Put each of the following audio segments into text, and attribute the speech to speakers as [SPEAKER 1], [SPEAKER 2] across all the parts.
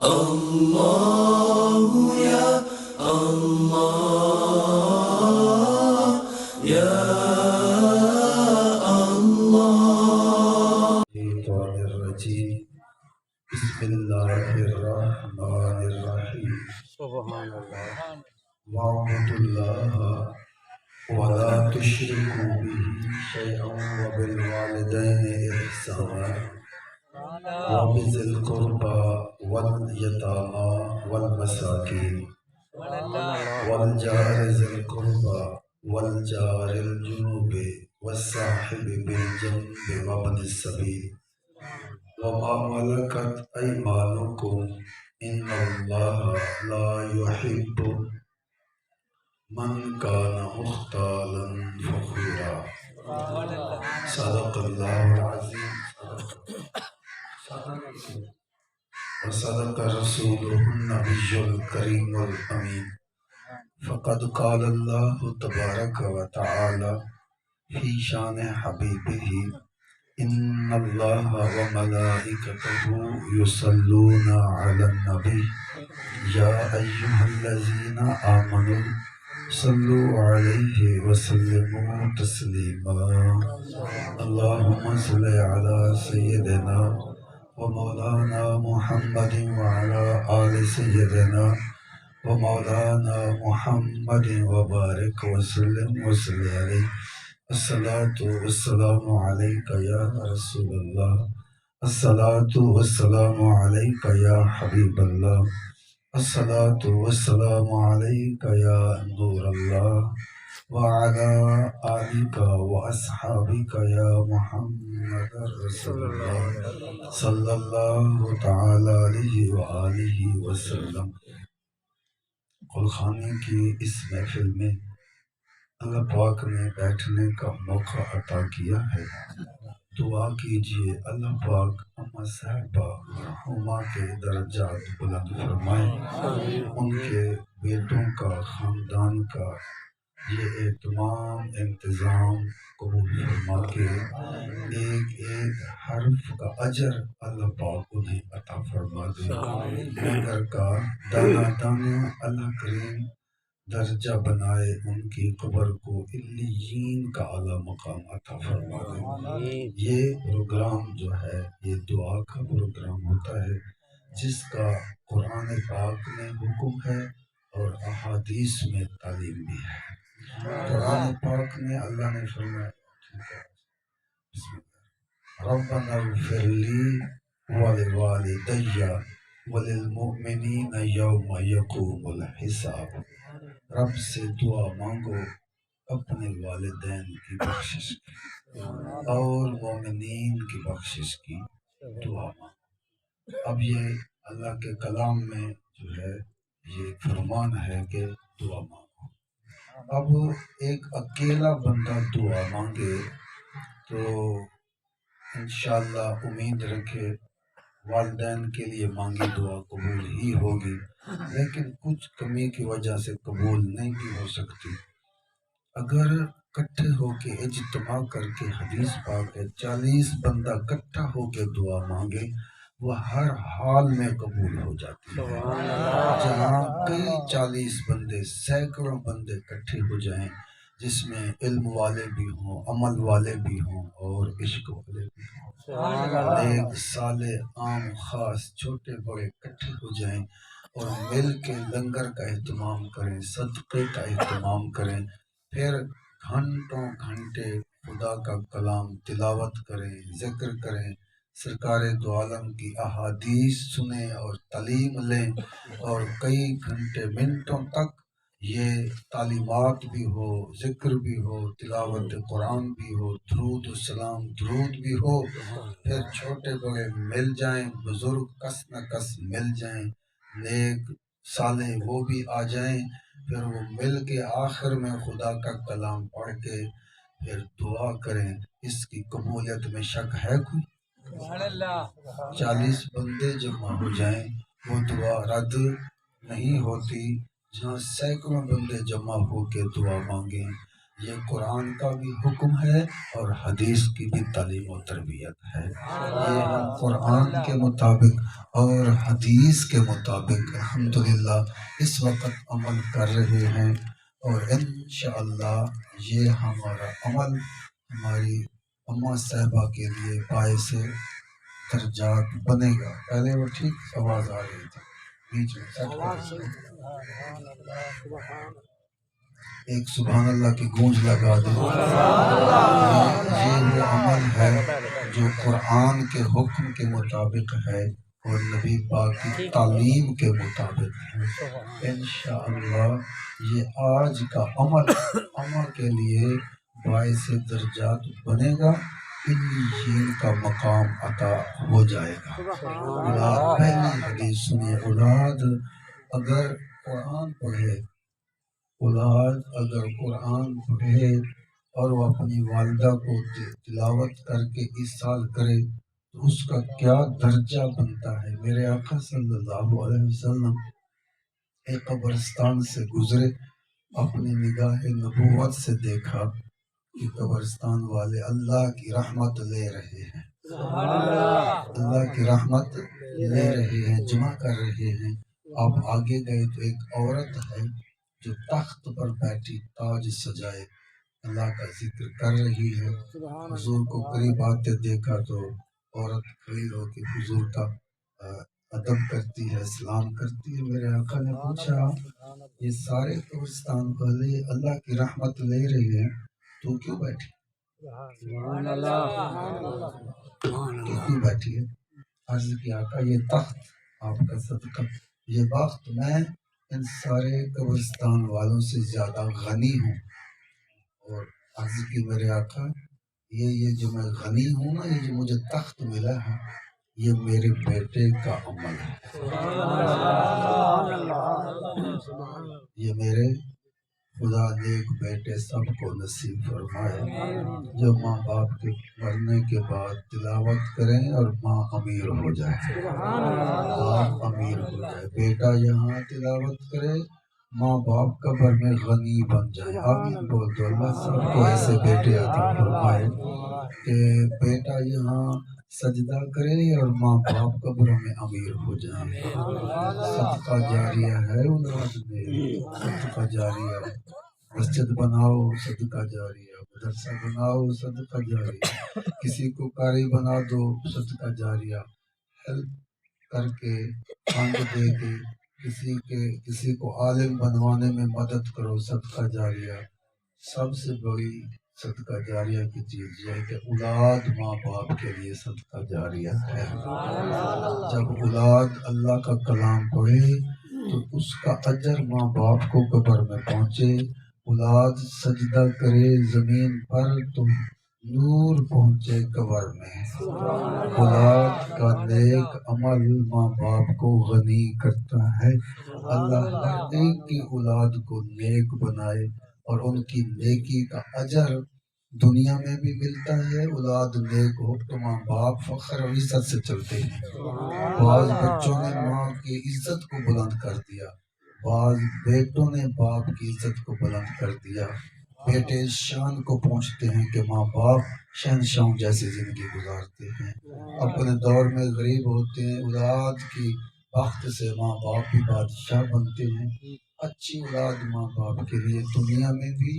[SPEAKER 1] الله يا الله يا الله. الشيطان الرجيم. بسم الله الرحمن الرحيم. سبحان الله. واعبدوا الله ولا تشركوا به شيئا وبالوالدين إحسانا وبذي القربى واليتامى والمساكين والجار ذي القربى والجار الجنوب والصاحب بالجنب وابن السبيل وما ملكت أيمانكم إن الله لا يحب من كان مختالا فخورا. صدق الله العظيم وصدق رسوله النبي الكريم الأمين. فقد قال الله تبارك وتعالى في شان حبيبه إن الله وملائكته يصلون على النبي يا أيها الذين آمنوا صلوا عليه وسلموا تسليما. اللهم صل على سيدنا ومولانا محمد وعلى آل سيدنا ومولانا محمد وبارك وسلم عليه. الصلاة والسلام عليك يا رسول الله. الصلاة والسلام عليك يا حبيب الله. الصلاة والسلام عليك يا نور الله وعلى آلك وأصحابك يا محمد رسول الله صلی اللہ تعالی علیہ وآلہ وسلم. قلخانی کی اس محفل میں اللہ پاک نے بیٹھنے کا موقع عطا کیا ہے. دعا کیجئے اللہ پاک اماں صاحبہ مرحومہ کے درجات بلند فرمائے، ان کے بیٹوں کا، خاندان کا یہ تمام انتظام قبول فرما کے ایک ایک حرف کا اجر اللہ پاک انہیں عطا فرما دے. لنگر کا دانہ دانہ اللہ کریم درجہ بنائے، ان کی قبر کو علیین کا اعلیٰ مقام عطا فرما دے. یہ پروگرام جو ہے یہ دعا کا پروگرام ہوتا ہے جس کا قرآن پاک میں حکم ہے اور احادیث میں تعلیم بھی ہے. قرآن پاک میں اللہ نے فرمایا ربنا اغفر لی ولوالدی وللمؤمنین یوم یقوم الحساب. رب سے دعا مانگو اپنے والدین کی بخشش کی اور مومنین کی بخشش کی دعا مانگو. اب یہ اللہ کے کلام میں جو ہے یہ فرمان ہے کہ دعا مانگو. اب ایک اکیلا بندہ دعا مانگے تو انشاءاللہ امید رکھے والدین کے لیے مانگی دعا قبول ہی ہوگی، لیکن کچھ کمی کی وجہ سے قبول نہیں بھی ہو سکتی. اگر کٹھے ہو کے اجتماع کر کے حدیث پاک ہے 40 بندہ کٹھا ہو کے دعا مانگے وہ ہر حال میں قبول ہو جاتی ہے. جہاں کئی 40 بندے، سینکڑوں بندے کٹھے ہو جائیں جس میں علم والے بھی ہوں، عمل والے بھی ہوں اور عشق والے بھی ہوں، نیک صالح عام خاص چھوٹے بڑے کٹھے ہو جائیں اور مل کے لنگر کا اہتمام کریں، صدقے کا اہتمام کریں، پھر گھنٹوں گھنٹے خدا کا کلام تلاوت کریں، ذکر کریں، سرکار دو عالم کی احادیث سنیں اور تعلیم لیں، اور کئی گھنٹے منٹوں تک یہ تعلیمات بھی ہو، ذکر بھی ہو، تلاوت قرآن بھی ہو، درود السلام درود بھی ہو، پھر چھوٹے بڑے مل جائیں، بزرگ کس نہ کس مل جائیں، نیک صالح وہ بھی آ جائیں، پھر وہ مل کے آخر میں خدا کا کلام پڑھ کے پھر دعا کریں. اس کی قبولیت میں شک ہے کوئی؟ 40 بندے جمع ہو جائیں وہ دعا رد نہیں ہوتی. جہاں سینکڑوں بندے جمع ہو کے دعا مانگیں یہ قرآن کا بھی حکم ہے اور حدیث کی بھی تعلیم و تربیت ہے. یہ ہم قرآن کے مطابق اور حدیث کے مطابق الحمدللہ اس وقت عمل کر رہے ہیں، اور انشاءاللہ یہ ہمارا عمل ہماری اماں صاحبہ کے لیے باعث درجات بنے گا. پہلے وہ ٹھیک آواز آ رہی تھی بیچ میں ایک سبحان اللہ کی گونج لگا دیں. یہ وہ عمل ہے جو قرآن کے حکم کے مطابق ہے اور نبی پاک کی تعلیم کے مطابق ہے. انشاءاللہ یہ آج کا عمل کے لیے باعث درجات بنے گا، علیین کا مقام عطا ہو جائے گا. پہلی حدیث سنیے، اولاد اگر قرآن پڑھے اور وہ اپنی والدہ کو تلاوت کر کے ایصال کرے تو اس کا کیا درجہ بنتا ہے. میرے آقا صلی اللہ علیہ وسلم ایک قبرستان سے گزرے، اپنی نگاہ نبوت سے دیکھا کہ قبرستان والے اللہ کی رحمت لے رہے ہیں، اللہ کی رحمت لے رہے ہیں، جمع کر رہے ہیں. آپ آگے گئے تو ایک عورت ہے جو تخت پر بیٹھی تاج سجائے اللہ کا ذکر کر رہی ہے. حضور کو قریب آتے دیکھا تو عورت کھڑی ہو کے حضور کا ادب کرتی ہے، سلام کرتی ہے. میرے آقا نے پوچھا یہ سارے قبرستان والے اللہ کی رحمت لے رہے ہیں، تو کیوں بیٹھی؟ تو کیوں بیٹھی ہے؟ عرض کی آقا یہ تخت آپ کا صدقہ، یہ بخت، میں ان سارے قبرستان والوں سے زیادہ غنی ہوں. اور عرض کی میرے آقا یہ جو میں غنی ہوں نا، یہ جو مجھے تخت ملا ہے یہ میرے بیٹے کا عمل ہے. یہ میرے خدا نیک بیٹے سب کو نصیب فرمائے جو ماں باپ کے مرنے کے بعد تلاوت کریں اور ماں امیر ہو جائے، باپ امیر ہو جائے. بیٹا یہاں تلاوت کرے، ماں باپ قبر میں غنی بن جائے. آمین بول دو. اللہ سب کو ایسے بیٹے عطا فرمائے کہ بیٹا یہاں سجدہ کرے اور ماں باپ قبروں میں امیر ہو جائیں. صدقہ جاریہ ہے اولاد میں، صدقہ جاریہ. مسجد بناؤ صدقہ جاریہ، مدرسہ بناؤ صدقہ جاریہ، کسی کو قاری بنا دو صدقہ جاریہ، ہیلپ کر کے فنڈ دے کے کسی کو عالم بنوانے میں مدد کرو صدقہ جاریہ. سب سے بڑی صدقہ جاریہ کی چیز یہ ہے کہ اولاد ماں باپ کے لیے صدقہ جاریہ ہے. جب اولاد اللہ کا کلام پڑھے تو اس کا اجر ماں باپ کو قبر میں پہنچے. اولاد سجدہ کرے زمین پر تو نور پہنچے قبر میں. اولاد کا نیک عمل ماں باپ کو غنی کرتا ہے. اللہ ہر ایک کی اولاد کو نیک بنائے اور ان کی نیکی کا اجر دنیا میں بھی ملتا ہے. اولاد نیک ہو تو ماں باپ فخر و عزت سے چلتے ہیں. بعض بچوں نے ماں کی عزت کو بلند کر دیا، بعض بیٹوں نے باپ کی عزت کو بلند کر دیا. بیٹے اس شان کو پہنچتے ہیں کہ ماں باپ شہنشاہوں جیسی زندگی گزارتے ہیں. اپنے دور میں غریب ہوتے ہیں، اولاد کی بخت سے ماں باپ بھی بادشاہ بنتے ہیں. اچھی اولاد ماں باپ کے لیے دنیا میں بھی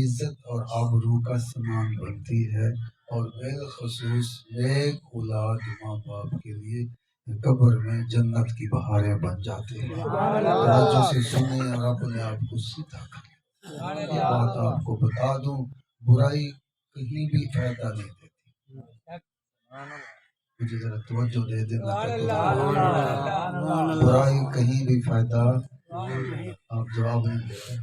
[SPEAKER 1] عزت اور آبرو کا سامان بنتی ہے، اور بالخصوص نیک اولاد ماں باپ کے لیے قبر میں جنت کی بہاریں بن جاتے ہیں. توجہ سے سنیں اور اپنے آپ کو سیدھا کریں. یہ بات آپ کو بتا دوں، برائی کہیں بھی فائدہ نہیں دیتی. مجھے ذرا توجہ دے دینا، برائی کہیں بھی فائدہ، آپ جواب نہیں دے رہے.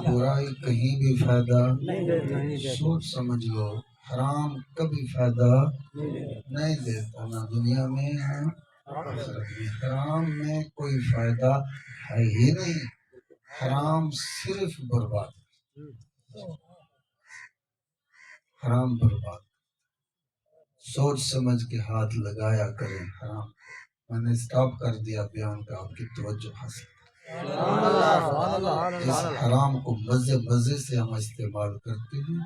[SPEAKER 1] برائی کہیں بھی فائدہ سوچ سمجھ لو. حرام کبھی فائدہ نہیں دیتا، نہ دنیا میں نہ آخرت میں. حرام میں کوئی فائدہ ہے ہی نہیں. حرام صرف برباد، حرام برباد. سوچ سمجھ کے ہاتھ لگایا کریں حرام. میں نے سٹاپ کر دیا بیان کا، آپ کی توجہ حاصل. اس حرام کو مزے سے ہم استعمال کرتے ہیں.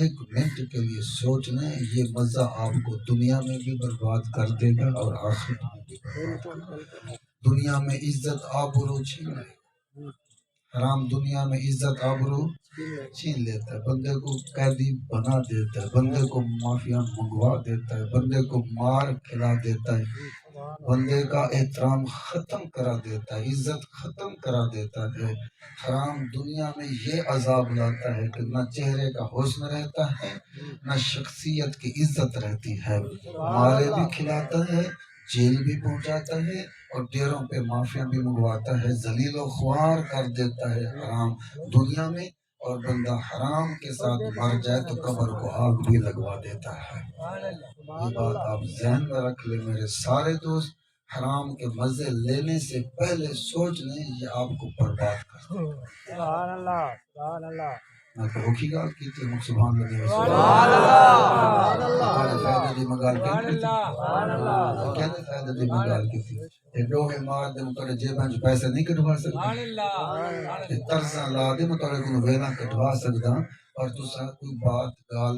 [SPEAKER 1] 1 منٹ کے لیے سوچ لیں، یہ مزہ آپ کو دنیا میں بھی برباد کر دے گا اور آخرت میں بھی برباد کر دے گا. دنیا میں عزت آبرو چھین لے گا. حرام دنیا میں عزت آبرو چھین لیتا ہے، بندے کو قیدی بنا دیتا ہے، بندے کو مافیا منگوا دیتا ہے، بندے کو مار کھلا دیتا ہے، بندے کا احترام ختم کرا دیتا ہے، عزت ختم کرا دیتا ہے. حرام دنیا میں یہ عذاب لاتا ہے کہ نہ چہرے کا حسن رہتا ہے، نہ شخصیت کی عزت رہتی ہے. مارے بھی کھلاتا ہے، جیل بھی پہنچاتا ہے، اور ڈیروں پہ مافیا بھی منگواتا ہے، ذلیل و خوار کر دیتا ہے حرام دنیا میں. اور بندہ حرام کے ساتھ مر جائے تو قبر کو آگ بھی لگوا دیتا ہے. یہ بات آپ ذہن میں رکھ لیں میرے سارے دوست. حرام کے مزے لینے سے پہلے سوچ لیں، یہ آپ کو برباد کر دے گا. سبحان اللہ، سبحان اللہ. میں تو اوکھی گال کی تھی، سبحان اللہ، سبحان اللہ. فائدہ دی مگال کہنے فائدہ دی مگال کی تھی. یہ ڈوہے مار دے مطلب جیبان جو پیسے نہیں کٹوا سکتا، یہ ترساں لا دے مطلب کنو وینا کٹوا سکتا. اور دوسرا کوئی بات گال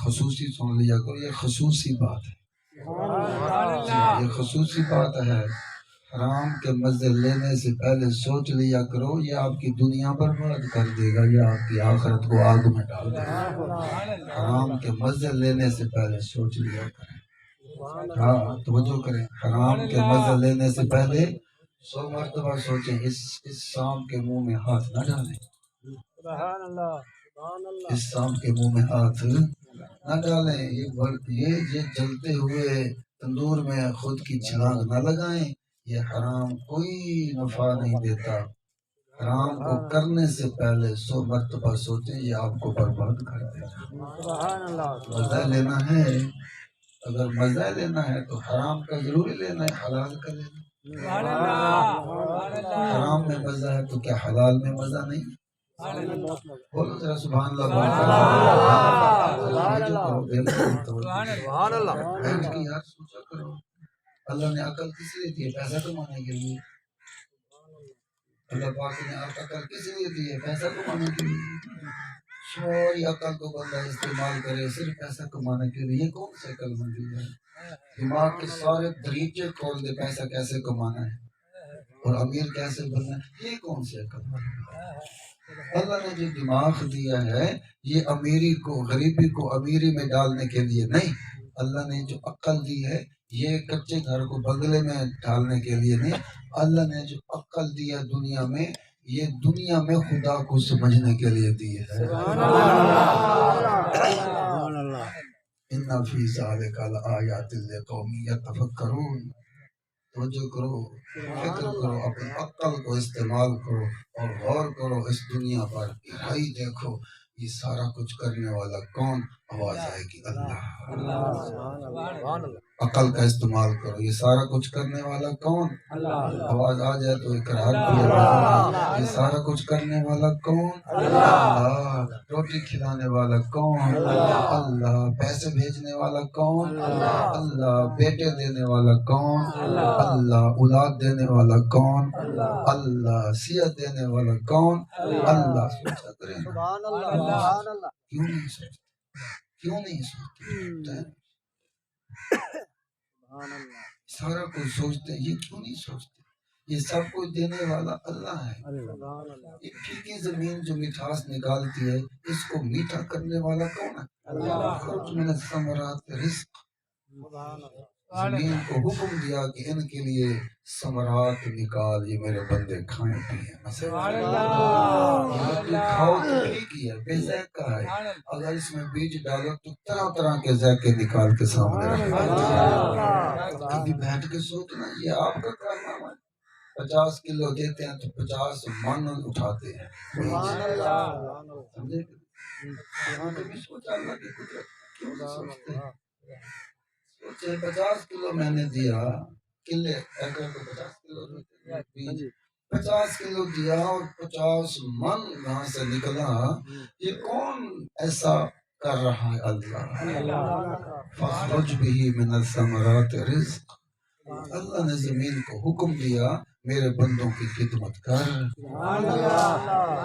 [SPEAKER 1] خصوصی سن لیا کرو، یہ خصوصی بات ہے، یہ خصوصی بات ہے. حرام کے مزے لینے سے پہلے سوچ لیا کرو، یہ آپ کی دنیا برباد کر دے گا، یہ آپ کی آخرت کو آگ میں ڈال دے گا. حرام کے مزے لینے سے پہلے سوچ لیا کریں. ہاں توجہ کریں، حرام کے مزے لینے سے پہلے 100 مرتبہ سوچیں. اس سام کے منہ میں ہاتھ نہ ڈالیں، اس سام کے منہ میں ہاتھ نہ ڈالیں. یہ جلتے ہوئے تندور میں خود کی چھلانگ نہ لگائیں. یہ حرام کوئی نفع نہیں دیتا. حرام کو کرنے سے پہلے 100 مرتبہ سوچیں، یہ آپ کو برباد کر دے گا. مزہ لینا ہے، اگر مزہ لینا ہے تو حرام کا ضروری لینا ہے، حلال کا لینا. حرام میں مزہ ہے تو کیا حلال میں مزہ نہیں؟ بولو ذرا سبحان اللہ. یار سوچا کرو، اللہ نے عقل کس لیے دی ہے؟ پیسہ کمانے کے لیے. اللہ پاک نے عقل کس لیے دی ہے؟ پیسہ کمانے کے لیے. سوری عقل کو بندہ استعمال کرے صرف پیسہ کمانے کے لیے، یہ کون سے عقل مندی ہے؟ دماغ کے سارے دریچے کھول دے، پیسہ کیسے کمانا ہے اور امیر کیسے بننا ہے، یہ کون سے عقل مندی ہے؟ اللہ نے جو دماغ دیا ہے یہ امیری کو، غریبی کو امیری میں ڈالنے کے لیے نہیں. اللہ نے جو عقل دی ہے یہ کچے گھر کو بنگلے میں ڈالنے کے لیے نہیں. اللہ نے جو عقل دیا دنیا میں، یہ دنیا میں خدا کو سمجھنے کے لیے دی ہے. ان فی ذلک لآیات لقوم یتفکرون. توجہ کرو، فکر کرو، اپنی عقل کو استعمال کرو اور غور کرو اس دنیا پر. بھائی دیکھو یہ سارا کچھ کرنے والا کون؟ آواز آئے گی اللہ. عقل کا استعمال کرو، یہ سارا کچھ کرنے والا کون؟ آواز آ جائے تو اقرار بھی اللہ. یہ سارا کچھ کرنے والا کون؟ اللہ. روٹی کھلانے والا کون؟ اللہ. پیسے بھیجنے والا کون؟ اللہ. بیٹے دینے والا کون؟ اللہ. اولاد دینے والا کون؟ اللہ. صحت دینے والا کون؟ اللہ. سوچا کریں کیوں نہیں سوچتے؟ کیوں نہیں سوچتے؟ سارا کچھ سوچتے ہیں، یہ کیوں نہیں سوچتے؟ یہ سب کچھ دینے والا اللہ ہے. یہ پھیکی زمین جو مٹھاس نکالتی ہے، اس کو میٹھا کرنے والا کون ہے؟ خرج من الثمرات رزق. زمین کو حکم دیا کہ ان کے لیے ثمرات نکال، یہ میرے بندے کھائیں پیئیں. کھاؤ تو ٹھیک ہی ہے، بے ذائقہ ہے. اگر اس میں بیج ڈالو تو طرح طرح کے ذائقے نکال کے سامنے رکھیں. کبھی بیٹھ کے سوچنا، یہ آپ کا کارنامہ ہے. 50 کلو دیتے ہیں تو 50 من اٹھاتے ہیں. سمجھے؟ کبھی سوچا اللہ کی قدرت کیوں نہیں سوچتے؟ سوچے 50 کلو میں نے دیا، کلے ایکڑ کو 50 کلو بیج، 50 کلو دیا اور 50 من وہاں سے نکلا. یہ کون ایسا کر رہا ہے؟ اللہ. فَاخْرُجْ بِهِ مِنَ الثَّمَرَاتِ رِزْقًا. اللہ نے زمین کو حکم دیا میرے بندوں کی خدمت کر،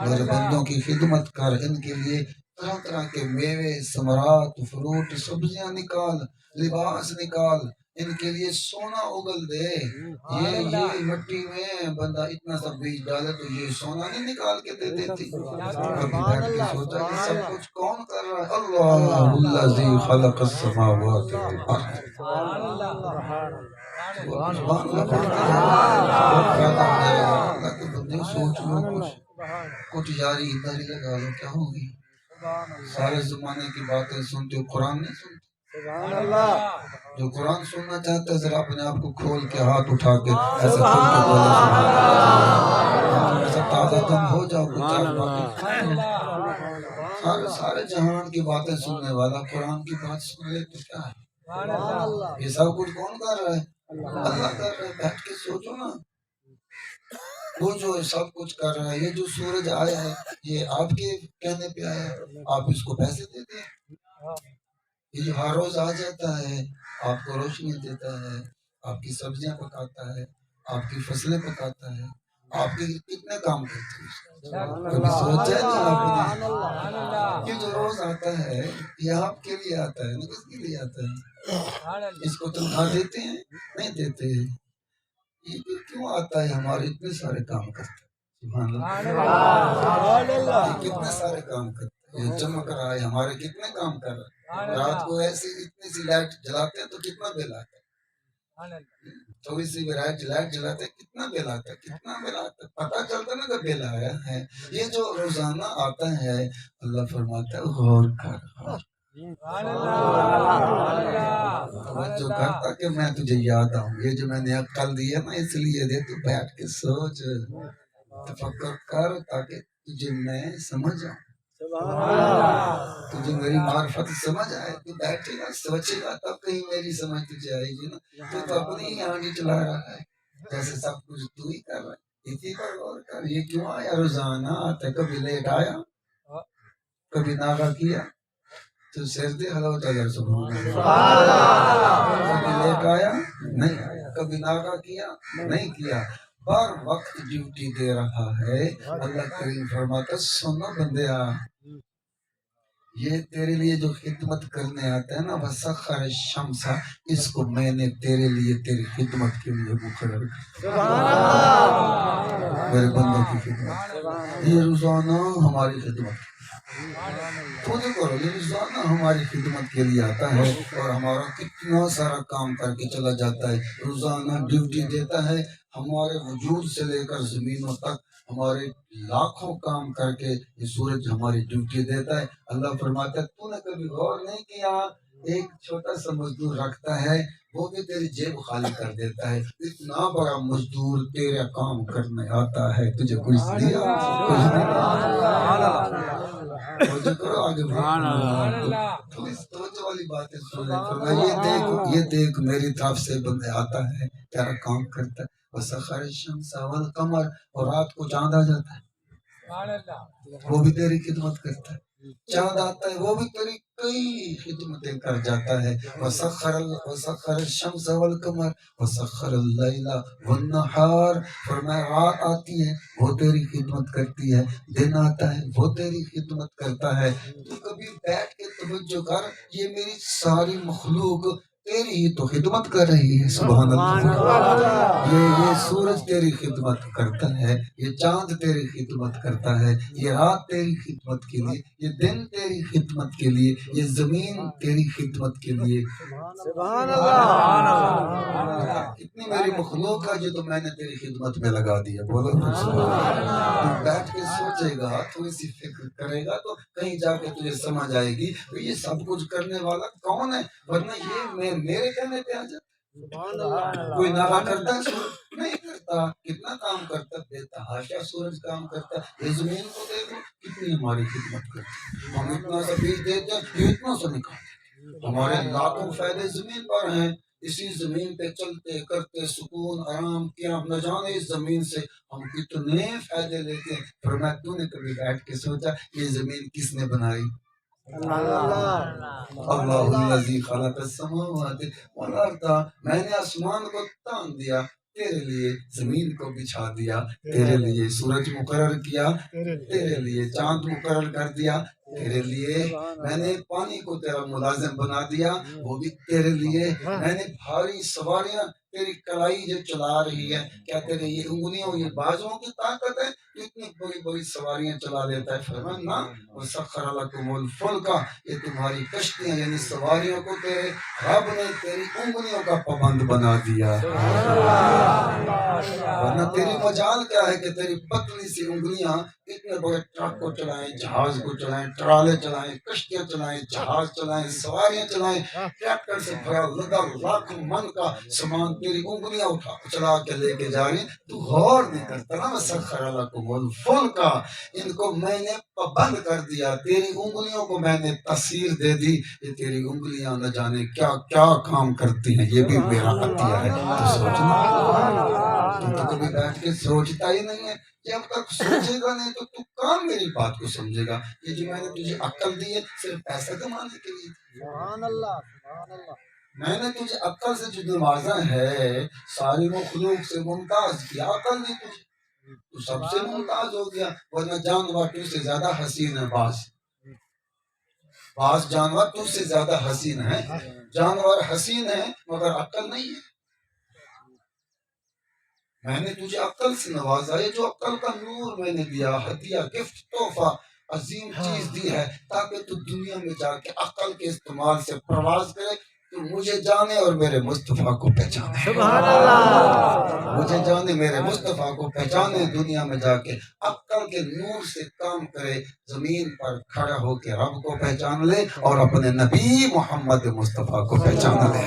[SPEAKER 1] میرے بندوں کی خدمت کر، ان کے لیے طرح طرح کے میوے، ثمرات، فروٹ، سبزیاں نکال، لباس نکال، ان کے لیے سونا اگل دے۔ یہ مٹی میں بندہ اتنا سا بیج ڈالے تو یہ سونا نہیں نکال کے دے دیتی۔ کبھی بیٹھ کے سوچا کہ سب کچھ کون کر رہا ہے؟ اللہ الذی خلق السماوات والارض۔ اللہ کے بندے سوچ لو، کچھ یاری ادھر ہی لگا لو، کیا ہوگی؟ سارے زمانے کی باتیں سنتے ہو، قرآن نہیں سنتے؟ جو قرآن سننا چاہتا ہے ذرا اپنے آپ کو کھول کے ہاتھ اٹھا کے ایسے کھل کے بولے ایسا تازہ دم ہو جاؤ، سارے جہان کی باتیں سننے والا قرآن کی بات سن لے تو کیا ہے؟ یہ سب کچھ کون کر رہا ہے؟ اللہ کر رہا ہے۔ بیٹھ کے سوچو نا، وہ جو سب کچھ کر رہا ہے، یہ جو سورج آیا ہے یہ آپ کے کہنے پہ آیا ہے، آپ اس کو پیسے دیتے ہیں؟ یہ جو ہر روز آ جاتا ہے آپ کو روشنی دیتا ہے، آپ کی سبزیاں پکاتا ہے، آپ کی فصلیں پکاتا ہے، آپ کے کتنے کام کرتے ہیں؟ کبھی سوچا نہیں آپ نے؟ یہ جو روز آتا ہے یہ آپ کے لیے آتا ہے نا، کس کے لیے آتا ہے؟ اس کو تنخواہ دیتے ہیں؟ نہیں دیتے۔ یہ کیوں آتا ہے؟ ہمارے اتنے سارے کام کرتے ہیں، سبحان اللہ، یہ کتنے سارے کام کرتے ہیں، یہ چمک رہا ہے ہمارے کتنے کام کر رہا ہے۔ رات کو ایسی اتنی سی لائٹ جلاتے ہیں تو کتنا بل آتا ہے، تھوڑی سی لائٹ جلاتے ہیں کتنا بل آتا ہے، کتنا بل آتا ہے، پتہ چلتا نا کہ بل آیا ہے۔ یہ جو روزانہ آتا ہے اللہ فرماتا ہے غور کر، جو کرتا کہ میں تجھے یاد آؤں، یہ جو میں نے عقل دی ہے نا اس لیے دے، تو بیٹھ کے سوچ، تفکر کر تاکہ تجھے میں سمجھ آؤں، تجھے میری معرفت سمجھ آئے۔ تو بیٹھے گا سوچے گا تب کہیں میری سمجھ تجھے آئے گی نا۔ تو اپنی ہی آنگی چلا رہا ہے جیسے سب کچھ تو ہی کر رہا ہے، اسی پر غور کر۔ یہ کیوں آیا روزانہ آتا ہے؟ کبھی لیٹ آیا، کبھی ناغا کیا تو سر دے حلوت اگر سبحان اللہ، کبھی لیٹ آیا نہیں آیا، کبھی ناغا کیا نہیں کیا، بار وقت ڈیوٹی دے رہا ہے۔ اللہ کریم فرماتا سنو بندیا، یہ تیرے لیے جو خدمت کرنے آتا ہے نا، وسخر الشمس، اس کو میں نے تیرے لیے تیری خدمت کے لیے مقرر کیا، میرے بندوں کی خدمت، یہ روزانہ ہماری خدمت، خود کرو، یہ روزانہ ہماری خدمت کے لیے آتا ہے اور ہمارا کتنا سارا کام کر کے چلا جاتا ہے، روزانہ ڈیوٹی دیتا ہے ہمارے وجود سے لے کر زمینوں تک، ہمارے لاکھوں کام کر کے یہ سورج ہماری ڈیوٹی دیتا ہے۔ اللہ فرماتا ہے تو نے کبھی غور نہیں کیا، ایک چھوٹا سا مزدور رکھتا ہے وہ بھی تیری جیب خالی کر دیتا ہے، اتنا بڑا مزدور تیرا کام کرنے آتا ہے، تجھے کچھ دیا کچھ نہیں دیا۔ آگے توجہ والی باتیں سن، یہ دیکھ میری طرف سے بندے آتا ہے تیرا کام کرتا ہے، وسخر الشمس والقمر، اور رات کو چاند آ جاتا ہے وہ بھی تیری خدمت کرتا ہے، چاند آتا ہے وہ بھی تیری کئی خدمتیں کر جاتا ہے، وسخر الشمس والقمر وسخر اللیل والنہار، فرمایا رات آتی ہے وہ تیری خدمت کرتی ہے، دن آتا ہے وہ تیری خدمت کرتا ہے۔ تو کبھی بیٹھ کے توجہ کر، یہ میری ساری مخلوق تیری ہی تو خدمت کر رہی ہے، سبحان اللہ۔ یہ سورج تیری خدمت کرتا ہے، یہ چاند تیری خدمت کرتا ہے، یہ رات تیری خدمت کے لیے، یہ دن تیری خدمت کے لیے، یہ زمین تیری خدمت کے لیے، سبحان اللہ۔ اتنی میری مخلوق ہے جو تو میں نے تیری خدمت میں لگا دیا، بولو تو سبحان اللہ۔ تو بیٹھ کے سوچے گا، تھوڑی سی فکر کرے گا تو کہیں جا کے تجھے سمجھ آئے گی یہ سب کچھ کرنے والا کون ہے، ورنہ یہ میرے کہنے پہ آ جاتا۔ کوئی ناغا کرتا ہے سورج؟ نہیں کرتا۔ کتنا کام کرتا ہے، بے تحاشا سورج کام کرتا ہے۔ یہ زمین کو دیکھو کتنی ہماری خدمت کرتی ہے، ہم اتنا سا بیج دیتے ہیں یہ اتنا سا نکالتے ہیں، ہمارے لاکھوں فائدے زمین پر ہیں، اسی زمین پہ چلتے کرتے سکون آرام کیا، نہ جانے اس زمین سے ہم کتنے فائدے لیتے ہیں۔ فرمایا تو نے کبھی بیٹھ کے سوچا یہ زمین کس نے بنائی؟ اللہ الذی خلق السماوات والارض، میں نے آسمان کو تان دیا تیرے لیے، زمین کو بچھا دیا تیرے لیے، سورج مقرر کیا تیرے لیے، چاند مقرر کر دیا تیرے لیے، میں نے پانی کو تیرا ملازم بنا دیا وہ بھی تیرے لیے، میں نے بھاری سواریاں تیری کلائی جو چلا رہی ہے، کیا تیرے یہ انگلیوں یہ بازوؤں کی طاقت ہے تو اتنی بڑی بڑی سواریاں چلا لیتا ہے؟ فرمایا نہ، وسخر لکم الفلک، یہ تمہاری کشتیاں یعنی سواریوں کو تیرے رب نے تیری انگلیوں کا پابند بنا دیا، ورنہ تیری مجال کیا ہے کہ تیری پتلی سی انگلیاں اتنے بڑے ٹرک کو چلائیں، جہاز کو چلائیں، ٹرالے چلائیں، کشتیاں چلائیں، جہاز چلائیں، سواریاں چلائیں، ٹریکٹر سے بھرا لدا لاکھوں من کا سامان تیری انگلیاں اٹھا چلا کے لے کے جا رہی، تو غور نہیں کرتا نا، وسخر لکم الفلک، ان کو میں نے پابند کر دیا، تیری انگلیوں کو میں نے تاثیر دے دی، یہ تیری انگلیاں نہ جانے کیا کیا کام کرتی ہیں، یہ بھی میرا عطیہ ہے، تو سوچنا، تو کبھی بیٹھ کے سوچتا ہی نہیں ہے، جب تک سوچے گا نہیں تو کام میری بات کو سمجھے گا، یہ جو میں نے تجھے عقل دی ہے صرف پیسہ کمانے کے لیے، سبحان اللہ، سبحان اللہ، میں نے تجھے عقل سے جو نوازا ہے، ساری مخلوق سے ممتاز کیا، عقل دی تجھے، تو سب سے ممتاز ہو گیا، ورنہ جانور تجھ سے زیادہ حسین ہے، بعض جانور تجھ سے زیادہ حسین ہے، جانور حسین ہے مگر عقل نہیں ہے، میں نے تجھے عقل سے نوازا ہے، جو عقل کا نور میں نے دیا، ہدیہ، گفٹ، تحفہ، عظیم چیز دی ہے، تاکہ تو دنیا میں جا کے عقل کے استعمال سے پرواز کرے، تو مجھے جانے اور میرے مصطفیٰ کو پہچانے، سبحان اللہ، مجھے جانے میرے مصطفیٰ کو پہچانے، دنیا میں جا کے عقل کے نور سے کام کرے، زمین پر کھڑا ہو کے رب کو پہچان لے اور اپنے نبی محمد مصطفیٰ کو پہچان لے،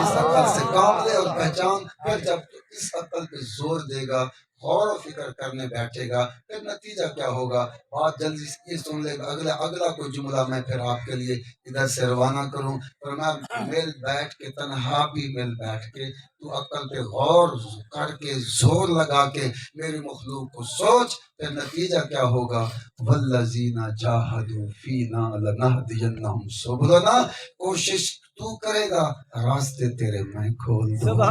[SPEAKER 1] اس عقل سے کام لے اور پہچان، پھر جب تو اس عقل پہ زور دے گا، غور و فکر کرنے بیٹھے گا، پھر نتیجہ کیا ہوگا، بات جلدی یہ سن لے گا، اگلا کوئی جملہ میں پھر آپ کے لیے ادھر سے روانہ کروں، پر میں مل بیٹھ کے تنہا بھی مل بیٹھ کے تو عقل پہ غور کر کے زور لگا کے میری مخلوق کو سوچ، پھر نتیجہ کیا ہوگا، والذین جاہدوا فینا لنہدینہم سبلنا، کوشش تو کرے گا راستے تیرے میں کھول دوں گا،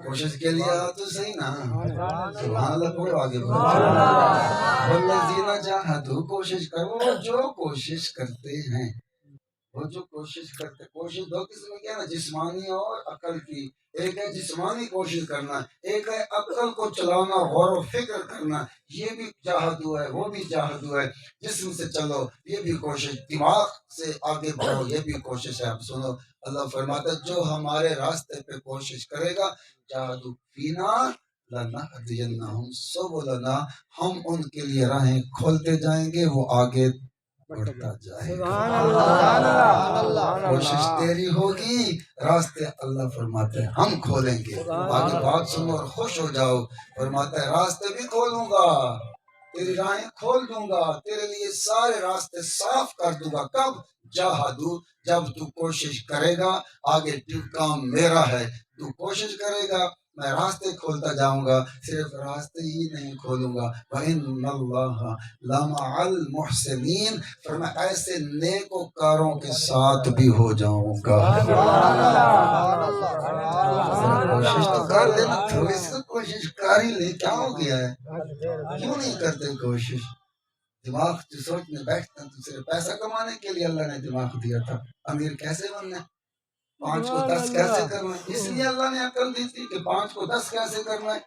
[SPEAKER 1] کوشش کے لیے تو صحیح نا، سبحان اللہ، پڑھو آگے بڑھو، والذین جاہدوا، کوشش کرو، جو کوشش کرتے ہیں، وہ جو کوشش کرتے، کوشش دو قسم کی ہے نا، جسمانی اور عقل کی، ایک ہے جسمانی کوشش کرنا، ایک ہے عقل کو چلانا، غور و فکر کرنا، یہ بھی جاہدو ہے، وہ بھی جاہدو ہے، جسم سے چلو یہ بھی کوشش، دماغ سے آگے بڑھو یہ بھی کوشش ہے، اب سنو، اللہ فرماتا ہے جو ہمارے راستے پہ کوشش کرے گا، جاہدو فینا لنہدینہم سبلنا، ہم ان کے لیے راہیں کھولتے جائیں گے، وہ آگے بڑھتا جائے گا، کوشش تیری ہوگی، راستے اللہ فرماتے ہیں ہم کھولیں گے، آگے بات سنو اور خوش ہو جاؤ، فرماتا ہے راستے بھی کھولوں گا، تیری راہیں کھول دوں گا، تیرے لیے سارے راستے صاف کر دوں گا، کب؟ جاہدو، جب تو کوشش کرے گا، آگے کام میرا ہے، تو کوشش کرے گا میں راستے کھولتا جاؤں گا، صرف راستے ہی نہیں کھولوں گا، وَإِنَّ اللَّهَ لَمَعَ الْمُحْسِنِينَ، پھر میں ایسے نیکوکاروں کے ساتھ بھی ہو جاؤں گا، کوشش تو کر لینا، تھوڑی سی کوشش کر ہی لے، کیا ہو گیا ہے، کیوں نہیں کرتے کوشش، دماغ جو سوچنے بیٹھتے ہیں تو صرف پیسہ کمانے کے لیے اللہ نے دماغ دیا تھا، امیر کیسے بننا ہے، 5 کو 10 کیسے کرنا ہے، اس لیے اللہ نے عقل دی تھی کہ 5 کو 10 کیسے کرنا ہے،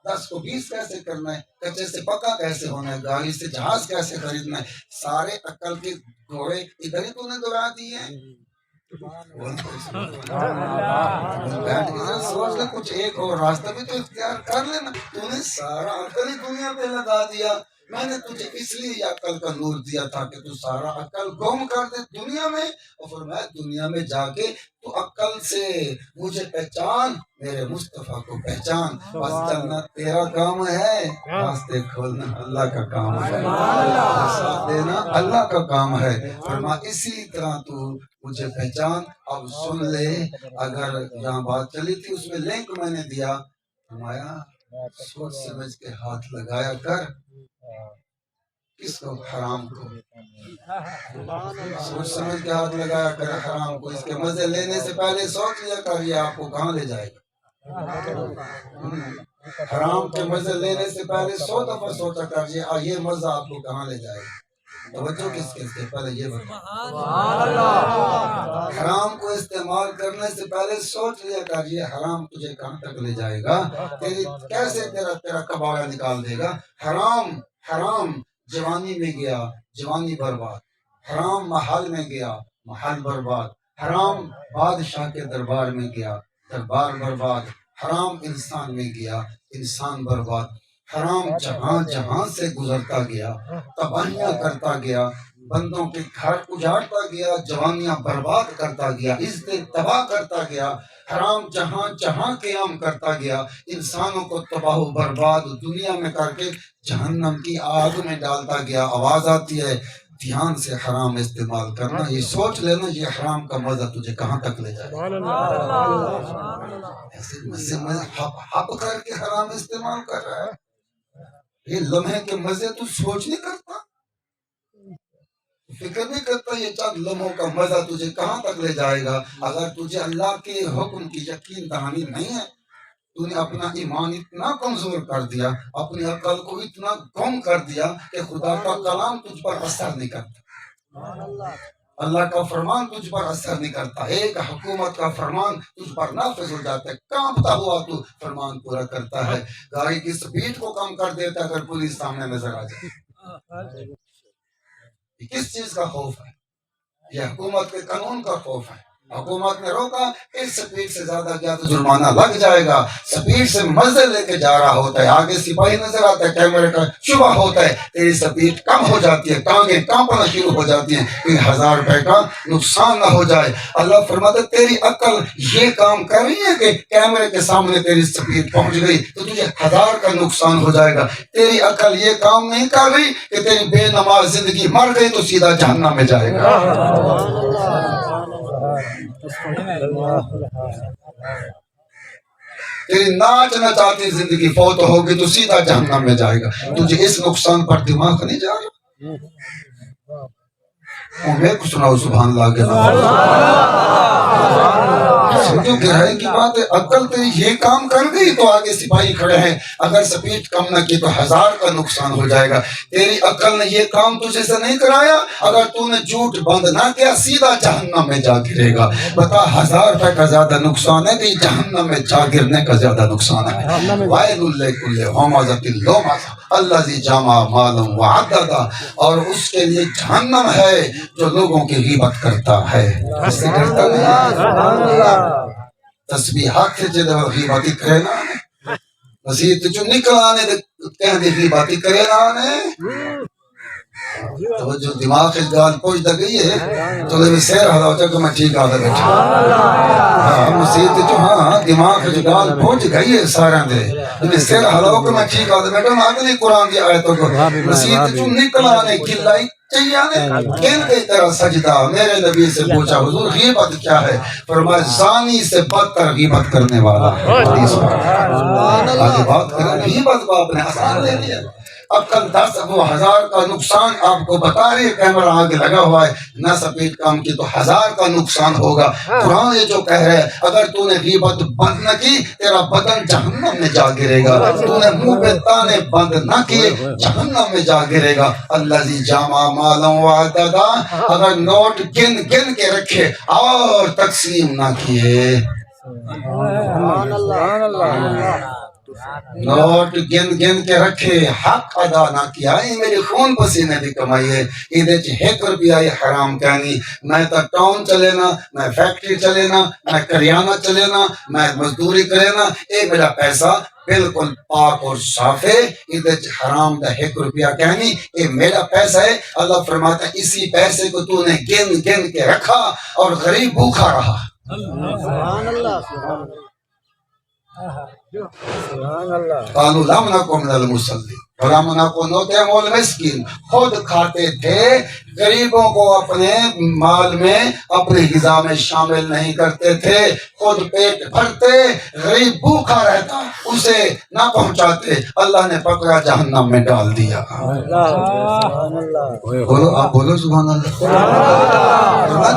[SPEAKER 1] 10 کو 20 کیسے کرنا ہے، کچے سے پکا کیسے ہونا ہے، گاڑی سے جہاز کیسے خریدنا ہے، سارے عقل کے گھوڑے ادھر ہی تو نے دوڑا دیے ہیں، بیٹھ کے ذرا سوچ لے، کچھ ایک اور راستہ بھی تو اختیار کر لینا، تو نے سارا عقل ہی دنیا پہ لگا دیا، میں نے تجھے اس لیے یہ عقل کا نور دیا تھا کہ تو سارا عقل گم کر دے دنیا میں، اور فرمایا دنیا میں جا کے تو عقل سے مجھے پہچان، میرے مصطفیٰ کو پہچان، بس چلنا تیرا کام ہے، راستے کھولنا اللہ کا کام ہے، ساتھ دینا اللہ کا کام ہے، فرمایا اسی طرح تو مجھے پہچان، اب سن لے، اگر یہاں بات چلی تھی اس میں لنک میں نے دیا، فرمایا سوچ سمجھ کے ہاتھ لگایا کر، کس کو؟ حرام کو۔ سوچ سمجھ کے ہاتھ لگایا کرے حرام کو، اس کے مزے لینے سے پہلے سوچ لیا کر یہ آپ کو کہاں لے جائے گا۔ حرام کے مزے لینے سے پہلے 100 دفعہ سوچا کر یہ مزہ آپ کو کہاں لے جائے گا۔ توجہ کس کے سے پہلے یہ بتا، حرام کو استعمال کرنے سے پہلے سوچ لیا کر یہ حرام تجھے کہاں تک لے جائے گا، کیسے تیرا کباڑا نکال دے گا۔ حرام جوانی میں گیا، جوانی برباد۔ حرام محل میں گیا، محل برباد۔ حرام بادشاہ کے دربار میں گیا، دربار برباد۔ حرام انسان میں گیا، انسان برباد۔ حرام جہاں سے گزرتا گیا، تباہیاں کرتا گیا، بندوں کے گھر اجاڑتا گیا، جوانیاں برباد کرتا گیا، عزتیں تباہ کرتا گیا۔ حرام جہاں قیام کرتا گیا، انسانوں کو تباہ و برباد دنیا میں کر کے جہنم کی آگ میں ڈالتا گیا۔ آواز آتی ہے دھیان سے حرام استعمال کرنا، یہ سوچ لینا یہ حرام کا مزہ تجھے کہاں تک لے جائے گا۔ ایسے مزے ہپ کر کے حرام استعمال کر رہا ہے، یہ لمحے کے مزے تو سوچ نہیں کرتا، فکر نہیں کرتا یہ چند لمحوں کا مزہ تجھے کہاں تک لے جائے گا۔ اگر تجھے اللہ کے حکم کی یقین دہانی نہیں ہے، تو نے اپنا ایمان اتنا کمزور کر دیا، اپنی عقل کو اتنا گم کر دیا کہ خدا کا کلام تجھ پر اثر نہیں کرتا، اللہ کا فرمان تجھ پر اثر نہیں کرتا، ایک حکومت کا فرمان تجھ پر نافذ ہو جاتا ہے، کانپتا ہوا تو فرمان پورا کرتا ہے، گاڑی کی سپیڈ کو کم کر دیتا ہے اگر پولیس سامنے نظر آ جائے۔ یہ کس چیز کا خوف ہے؟ یہ حکومت کے قانون کا خوف ہے۔ حکومت نے روکا، اس سپیڈ سے زیادہ گیا تو جرمانہ لگ جائے گا، سپیڈ سے مزے لے کے جا رہا ہوتا ہے، آگے سپاہی نظر آتا ہے، کیمرے کا شبہ ہوتا ہے، تیری سپیڈ کم ہو جاتی ہے، ٹانگیں کانپنا شروع ہو جاتی ہیں کہ 1000 روپے کا نقصان نہ ہو جائے۔ اللہ فرماتا ہے تیری عقل یہ کام کر رہی ہے کہ کیمرے کے سامنے تیری سپیڈ پہنچ گئی تو تجھے 1000 کا نقصان ہو جائے گا، تیری عقل یہ کام نہیں کر رہی کہ تیری بے نماز زندگی مر گئی تو سیدھا جہنم میں جائے گا۔ تیری ناچنا چاہتی زندگی فوت ہوگی تو سیدھا جہنم میں جائے گا، تجھے اس نقصان پر دماغ نہیں جا رہا۔ میں کو سناؤ سبحان اللہ کے سمجھو گہرائی کی بات ہے، عقل تیری یہ کام کر گئی تو آگے سپاہی کھڑے ہیں، اگر سپیڈ کم نہ کی تو 1000 کا نقصان ہو جائے گا۔ تیری عقل نے یہ کام تجھے سے نہیں کرایا، اگر تو نے جھوٹ بند نہ کیا سیدھا جہنم میں جا گرے گا۔ بتا 1000 روپے کا زیادہ نقصان ہے کہ جہنم میں جا گرنے کا زیادہ نقصان ہے۔ وَيْلٌ لِّكُلِّ ہُمَزَةٍ لُّمَزَةٍ الَّذِي جَمَعَ مَالًا وَعَدَّدَهُ، اور اس کے لیے جہنم ہے جو لوگوں کی غیبت کرتا ہے، اس سے ڈرتا نہیں۔ تسبیحات سے جدہ غیبتی کرے نا مسیح جو نکل آنے دے کہہ دے غیبتی کرے نا توجہ دماغ کے گال پوچھ دا گئی ہے تو لے سیر حدا ہوتا کہ میں ٹھیک آدھا بیٹھا مسیح جو ہاں دماغ کے گال پوچھ گئی ہے سارا دے لے سیر حدا ہو کہ میں ٹھیک آدھا بیٹھا میں آگے نہیں قرآن دی آیتوں کو مسیح جو نکل آنے گلائی چاہیے کن گئی تیرا سجدہ، میرے نبی سے پوچھا حضور غیبت کیا ہے، فرمایا زانی سے بدتر غیبت کرنے والا ہے۔ آگے بات کریں غیبت کو آپ نے آسان لے لیا، عقل 10 وہ 1000 کا نقصان آپ کو بتا رہی ہے، کیمرہ آگے لگا ہوا ہے، نہ سپیڈ کام کی تو 1000 کا نقصان ہوگا۔ قرآن یہ جو کہہ رہے ہے اگر تو نے غیبت بند نہ کی تیرا بدن جہنم میں جا گرے گا، تو نے منہ پہ تانے بند نہ کیے جہنم میں جا گرے گا۔ الذی جمع مالا وعددا، اگر نوٹ گن گن کے رکھے اور تقسیم نہ کیے، نوٹ گن گن کے رکھے حق ادا نہ کیا، یہ میری خون پسینے بھی کمائی ہے، یہ چ 1 روپیہ یہ حرام کہنی، میں تا ٹاؤن چلے نا، میں فیکٹری چلے نا، میں کریانہ چلے نا، میں مزدوری کرے نا، یہ میرا پیسہ بالکل پاک اور صاف ہے، یہ حرام دا 1 روپیہ کہنی، یہ میرا پیسہ ہے۔ اللہ فرماتا ہے اسی پیسے کو تو نے گن گن کے رکھا اور غریب بھوکا رہا۔ قالوا لم نكن من المصلين غلامنا کو نوتے مول مسکین، خود کھاتے تھے، غریبوں کو اپنے مال میں اپنے غذا میں شامل نہیں کرتے تھے، خود پیٹ بھرتے، غریب بھوکا رہتا اسے نہ پہنچاتے، اللہ نے پکڑا جہنم میں ڈال دیا۔ بولو، آپ بولو سبحان اللہ۔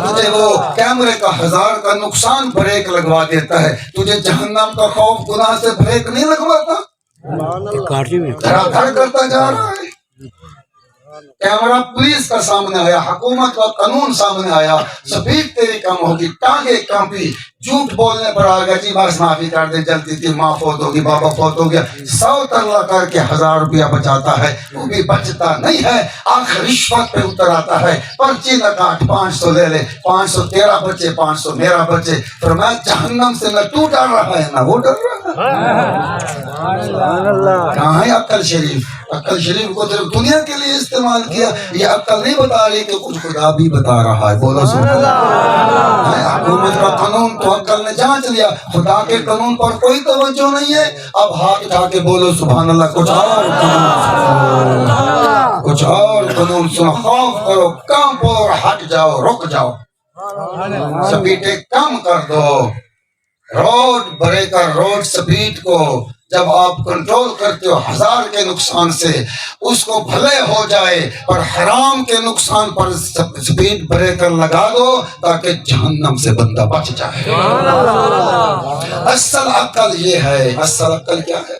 [SPEAKER 1] تجھے وہ کیمرے کا 1000 کا نقصان بریک لگوا دیتا ہے، تجھے جہنم کا خوف گناہ سے بریک نہیں لگواتا، دھڑا دھڑ کرتا جا رہا ہے۔ کیمرہ پولیس کا سامنے آیا، حکومت کا قانون سامنے آیا، سپیڈ تیری کم ہوگی، ٹانگیں کانپی، جھوٹ بولنے پر آ گیا، جی بس معافی کر دیں، چلتی تھی، ماں فوت ہوگی، بابا فوت ہو گیا، 100 ترلا کر کے 1000 روپیہ بچاتا ہے، وہ بھی بچتا نہیں ہے، آخر رشوت پہ اتر آتا ہے، پرچی نہ کاٹ، 500 لے لے، 500 تیرا بچے، 500 میرا بچے، فرمایا جہنم سے نہ تو ڈر رہا ہے نہ وہ ڈر رہا ہے۔ کہاں ہے عقل شریف؟ عقل شریف کو صرف دنیا کے لیے استعمال کیا، یہ عقل نہیں بتا رہی کہ کچھ خدا بھی بتا رہا ہے، بولو سبحان اللہ۔ حکومت کا قانون تو عقل نے جانچ لیا، خدا کے قانون پر کوئی توجہ نہیں ہے، اب ہاتھ اٹھا کے بولو سبحان اللہ۔ کچھ اور قانون سنو، کچھ اور قانون سنو، خوف کرو، کانپو اور ہٹ جاؤ، رک جاؤ، سپیڈیں کم کر دو، روڈ بریکر، روڈ سپیڈ کو جب آپ کنٹرول کرتے ہو 1000 کے نقصان سے، اس کو بھلے ہو جائے پر حرام کے نقصان پر سپیڈ بریکر لگا دو تاکہ جہنم سے بندہ بچ جائے۔ اصل عقل یہ ہے، اصل عقل کیا ہے؟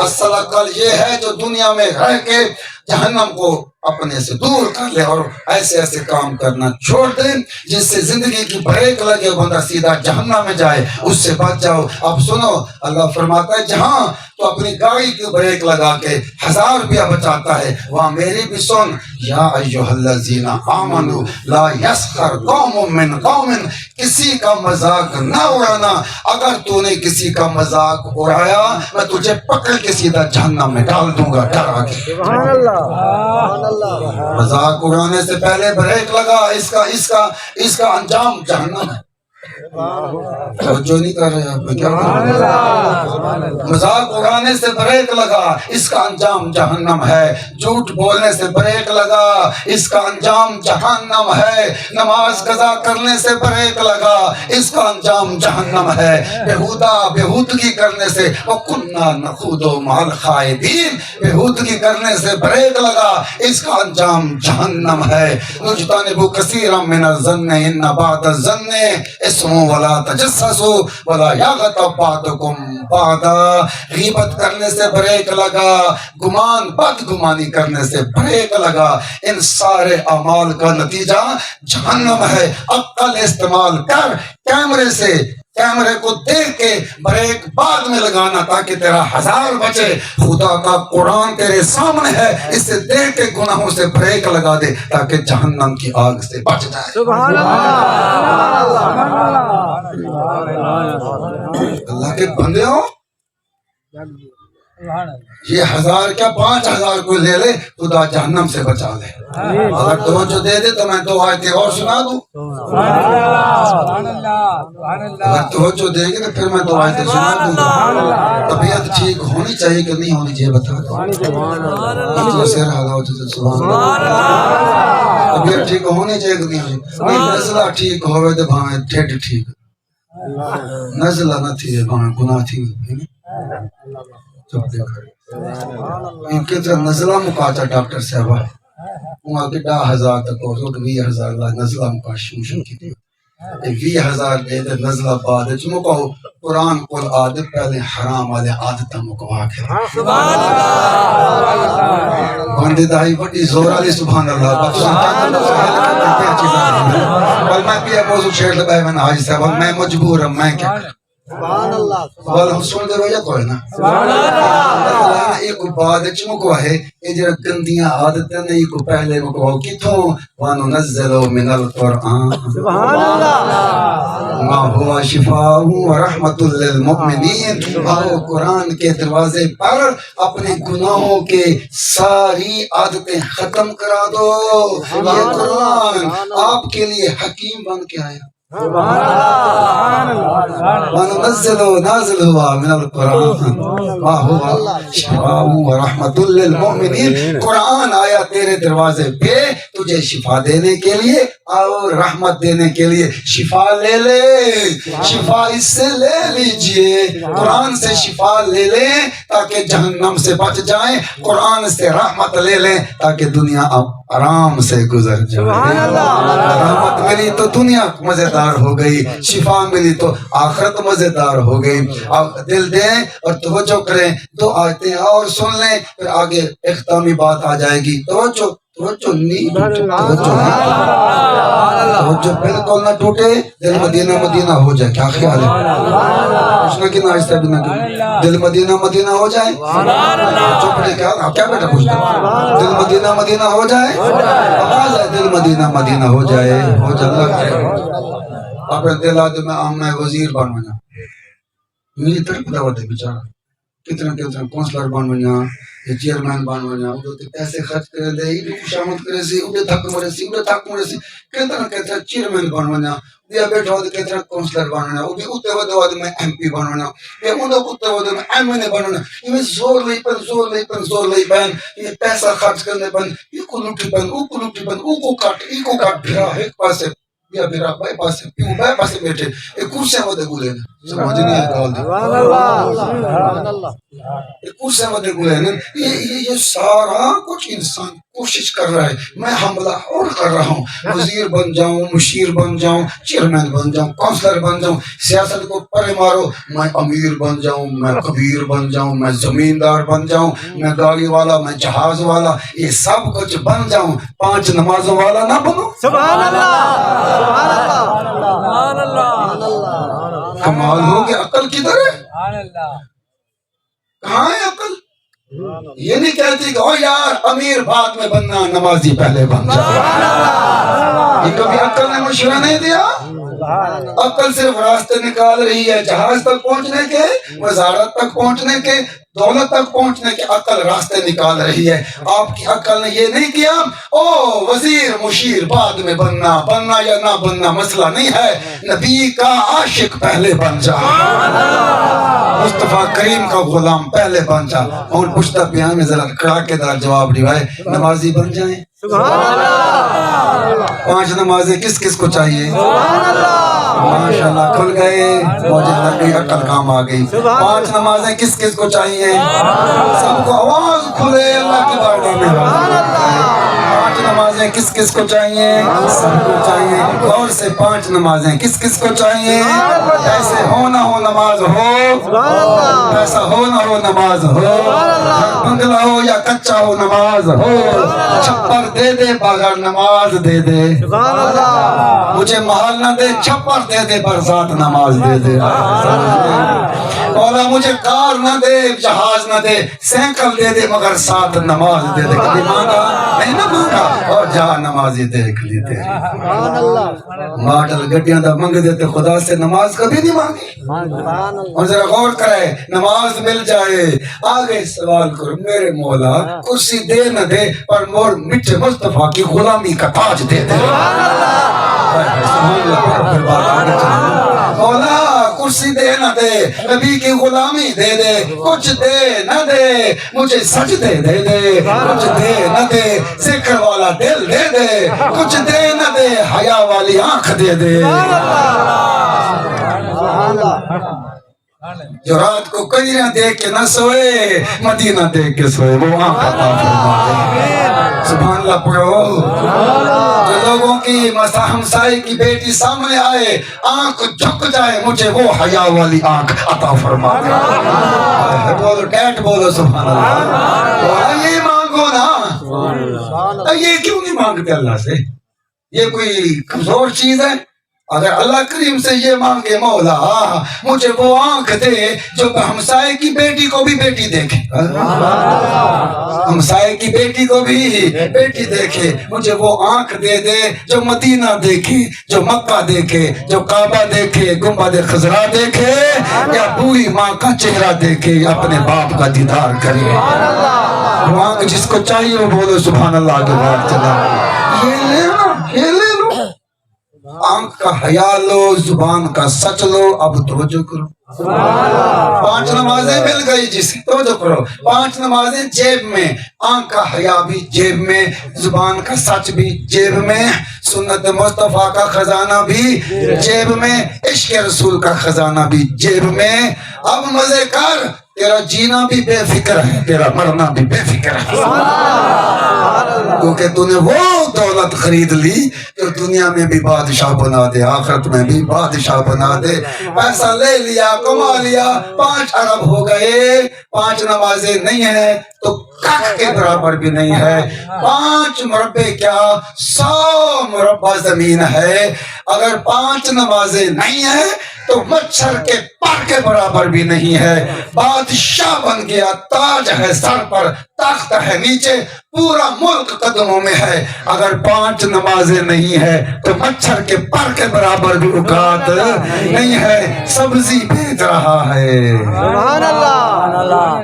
[SPEAKER 1] اصل عقل یہ ہے جو دنیا میں رہ کے جہنم کو اپنے سے دور کر لے اور ایسے ایسے کام کرنا چھوڑ دے جس سے زندگی کی بریک لگے، بندہ سیدھا جہنم میں جائے، اس سے بچ جاؤ۔ اب سنو، اللہ فرماتا ہے جہاں تو اپنی گاڑی کی بریک لگا کے 1000 روپیہ بچاتا ہے، وہاں میری بھی سن، یا ایھا الذین آمنوا لا یسخر قوم من قوم، کسی کا مذاق نہ اڑانا، اگر تو نے کسی کا مذاق اڑایا میں تجھے پکڑ کے سیدھا جہنم میں ڈال دوں گا، ڈرا کے۔ مذاق اڑانے سے پہلے بریک لگا، اس کا انجام جہنم ہے۔ توجہ نہیں کر رہے آپ، کیا مذاق اڑانے سے بریک لگا، اس کا انجام جہنم ہے، جھوٹ بولنے سے بریک لگا، اس کا انجام جہنم ہے، نماز قضا کرنے سے بریک لگا، اس کا انجام جہنم ہے، بےہودگی کرنے سے وَكُنَّا نَخُوضُ مَعَ الْخَائِضِينَ، بےہودگی کرنے سے بریک لگا، اس کا انجام جہنم ہے۔ اجتنبوا كثيرا من الظن ان بعض الظن اسم ولا تجسسوا ولا یغتب بعضکم بعضا، غیبت کرنے سے بریک لگا، بدگمانی کرنے سے بریک لگا، ان سارے اعمال کا نتیجہ جہنم ہے۔ عقل استعمال کر، کیمرے کو دیکھ کے بریک بعد میں لگانا تاکہ تیرا 1000 بچے، خدا کا قرآن تیرے سامنے ہے، اسے دیکھ کے گناہوں سے بریک لگا دے تاکہ جہنم کی آگ سے بچ جائے۔ سبحان اللہ کے بندے ہو، یہ 1000 کیا 5000 کو لے لے، خدا جہنم سے بچا لے۔ اگر توجہ دے دے تو میں 2 آیتیں اور سنا دوں، اگر توجہ دے گی تو پھر میں 2 آیتیں سنا دوں۔ طبیعت ٹھیک ہونی چاہیے کہ نہیں ہونی چاہیے بتا دو، طبیعت ٹھیک ہونی چاہیے کہ نہیں ہونی چاہیے، نزلہ ٹھیک ہوئے تو بھاویں ٹھڈ ٹھیک، نزلہ نہ تھی بھاویں گناہ تھی، ان کے تو نزلہ مکاتا ڈاکٹر صاحبہ وہاں کے 10,000 تک ہو تو 20,000 نزلہ مکا شمشن کی دی 20,000 دے دے نزلہ بعد چمو کہو قرآن کول عادت پہلے حرام والے عادتہ مکوا کے سبحان اللہ بندے دائی بڑی زور علی سبحان اللہ بل میں بھی موضوع چھیڑ لبائے میں حاجی صاحب میں مجبور ہوں، میں کیا کروں سبحان اللہ بل ہم سن دے رویا کوئی نا سبحان اللہ ایک بات چمکو ہے یہ جو گندیاں عادتیں نہیں کو پہلے مکو کتوں وَنُنَزِّلُ مِنَ الْقُرْآنِ سبحان اللہ ما هو شفاء ورحمۃ للمؤمنین، آؤ قرآن کے دروازے پر اپنے گناہوں کے ساری عادتیں ختم کرا دو، یہ قرآن آپ کے لیے حکیم بن کے آیا۔ وننزل نازل ہوا من القرآن ما ہوا شفاء و رحمت للمؤمنین. قرآن آیا تیرے دروازے پہ تجھے شفا دینے کے لیے اور رحمت دینے کے لیے. شفا لے لے, شفا اس سے لے لیجئے, قرآن سے شفا لے لیں تاکہ جہنم سے بچ جائیں, قرآن سے رحمت لے لیں تاکہ دنیا اب آرام سے گزر جائے. رحمت ملی تو دنیا مزیدار ہو گئی, شفا ملی تو آخرت مزیدار ہو گئی. اب دل دیں اور توجہ کریں, دو آیتیں اور سن لیں پھر آگے اختتامی بات آ جائے گی. توجہ توجہ نہیں توجہ بالکل نہ ٹوٹے, دل مدینہ مدینہ ہو جائے. کیا خیال ہے؟ پوچھنا کہ نہ آہستہ بھی نہ کہ دل مدینہ مدینہ ہو جائے. چپ رہے کیا بیٹا پوچھتا, دل مدینہ مدینہ ہو جائے, آواز ہے دل مدینہ مدینہ ہو جائے, ہو جائے. اللہ کرے آپ دل آدھے میں آمنا وزیر بن بنا میری طرف دعوت ہے بیچارہ, کتنا کتنا کونسلر بن بنا, چیئرمین بن بنا, پیسے خرچ کرے دے, خوشامد کرے سی, انہیں تھک مرے سی, انہیں تھک مرے سی, کہتا کہتا چیئرمین بن بنا, دیا بیٹھا ہوتا کہتا کونسلر بن بنا, انہیں اتے ودے ودے میں ایم پی بن بنا, یا انہیں اتے ودے میں ایم این اے بن بنا. یہ زور لئی پن زور لئی پن زور لئی پن, یہ پیسہ خرچ کرنے پن, یہ کو لوٹی پن, او کو لوٹی پن, او کو کٹ, ای کو کٹ پھرا ایک پاسے یا پھرا بائی پاسے پیوں بائی پاسے بیٹھے, ایک کرسیاں ودے گولے نا, سمجھ نہیں ہے گال دی, ایک کرسیاں ودے گولے نا. یہ سارا کچھ انسان کوشش کر رہا ہے, میں حملہ اور کر رہا ہوں, وزیر بن جاؤں, مشیر بن جاؤں, چیئرمین بن جاؤں, کونسلر بن جاؤں, سیاست کو پرے مارو, میں امیر بن جاؤں, میں کبیر بن جاؤں, میں زمیندار بن جاؤں, میں گاڑی والا, میں جہاز والا, یہ سب کچھ بن جاؤں, 5 نمازوں والا نہ بنو. سبحان اللہ سبحان اللہ. کمال ہو گیا. عقل کدھر ہے؟ کہاں ہے عقل؟ یہ نہیں کہتی کہ او یار امیر بعد میں بننا, نمازی پہلے بن جا. یہ کبھی عقل نے مشورہ نہیں دیا. عقل صرف راستے نکال رہی ہے, جہاز تک پہنچنے کے, وزارت تک پہنچنے کے, دولت تک پہنچنے کے عقل راستے نکال رہی ہے. آپ کی عقل نے یہ نہیں کیا او وزیر مشیر بعد میں بننا, بننا یا نہ بننا مسئلہ نہیں ہے, نبی کا عاشق پہلے بن جا, مصطفیٰ کریم کا غلام پہلے بن جا. اور پوچھتا پیا میں ذرا کڑاکے دار جواب دیوائے, نمازی بن جائیں. 5 نمازیں کس کس کو چاہیے؟ ماشاءاللہ کھل گئے, مجھے لگ گئی عقل کام آ گئی. 5 نمازیں کس کس کو چاہیے؟ سب کو آواز کھلے اللہ کی بارگاہ میں. 5 نمازیں کس کس کو چاہیے؟ سب کو چاہیے. غور سے 5 نمازیں کس کس کو چاہیے؟ ایسے ہو نہ ہو نماز ہو, ایسا ہو نہ ہو نماز ہو, بنگلہ ہو یا کچا ہو نماز ہو, چھپر دے دے بغیر نماز دے دے, مجھے محل نہ دے چھپر دے دے برسات نماز دے دے. مولا مجھے کار نہ دے جہاز نہ دے, سینکل دے دے مگر ساتھ نماز دے دے. کبھی مانگا نہیں نہ مانگا, اور جا نمازی دیکھ لی تیری. ماڈل گڈیاں دا منگ دیتے, خدا سے نماز کبھی نہیں مانگی. اور ذرا غور کرے, نماز مل جائے آگے سوال کرو, میرے مولا کرسی دے نہ دے پر مور مٹھے مصطفیٰ کی غلامی کا تاج دے دے. مولا کرسی دے نہ دے, نبی کی غلامی دے دے, کچھ دے نہ دے مجھے سجدے دے دے, کچھ دے نہ دے ذکر والا دل دے دے, کچھ دے نہ دے حیا والی آنکھ دے دے. جو رات کو کنیاں دیکھ کے نہ سوئے, مدینہ دیکھ کے سوئے, وہ آنکھ عطا فرمائے. سبحان اللہ پڑھو. جو لوگوں کی ہمسائے کی بیٹی سامنے آئے, آنکھ جھک جائے, مجھے وہ حیا والی آنکھ عطا فرمائے. بولو ڈیٹ بولو سبحان اللہ. یہ مانگو نا, یہ کیوں نہیں مانگتے اللہ سے؟ یہ کوئی کمزور چیز ہے؟ اگر اللہ کریم سے یہ مانگے مولا مجھے وہ آنکھ دے جو ہمسائے کی بیٹی کو بھی بیٹی دیکھے, ہمسائے کی بیٹی کو بھی بیٹی دیکھے, مجھے وہ آنکھ دے دے جو مدینہ دیکھے, جو مکہ دیکھے, جو کعبہ دیکھے, گنبد خضرا دیکھے, یا بوڑھی ماں کا چہرہ دیکھے, اپنے باپ کا دیدار کرے. وہ آنکھ جس کو چاہیے وہ بولو سبحان اللہ کے بعد چلا. یہ لے لو, یہ لے لو. آنکھ کا حیا لو، زبان کا سچ لو. اب توجہ کرو. 5 نمازیں مل گئی جسے. توجہ کرو. 5 نمازیں جیب میں، آنکھ کا حیا بھی جیب میں، زبان کا سچ بھی جیب میں، سنت مصطفیٰ کا خزانہ بھی جیب میں، عشق رسول کا خزانہ بھی جیب میں. اب مزے کر. تیرا جینا بھی بے فکر ہے، تیرا مرنا بھی بے فکر ہے. کیونکہ تو نے وہ دولت خرید لی کہ دنیا میں بھی بادشاہ بنا دے، آخرت میں بھی بادشاہ بنا دے. پیسہ لے لیا، کما لیا، 5 ارب ہو گئے، 5 نمازیں نہیں ہیں تو کخ کے برابر بھی نہیں ہے. 5 مربع کیا 100 مربع زمین ہے. اگر 5 نمازیں نہیں ہیں تو مچھر کے پر کے برابر بھی نہیں ہے. بادشاہ بن گیا، تاج ہے سر پر، تخت ہے نیچے، پورا ملک قدموں میں ہے. اگر 5 نمازیں نہیں ہے تو مچھر کے پر کے برابر بھی اوقات نہیں ہے. سبزی بیچ رہا ہے،
[SPEAKER 2] سبحان اللہ،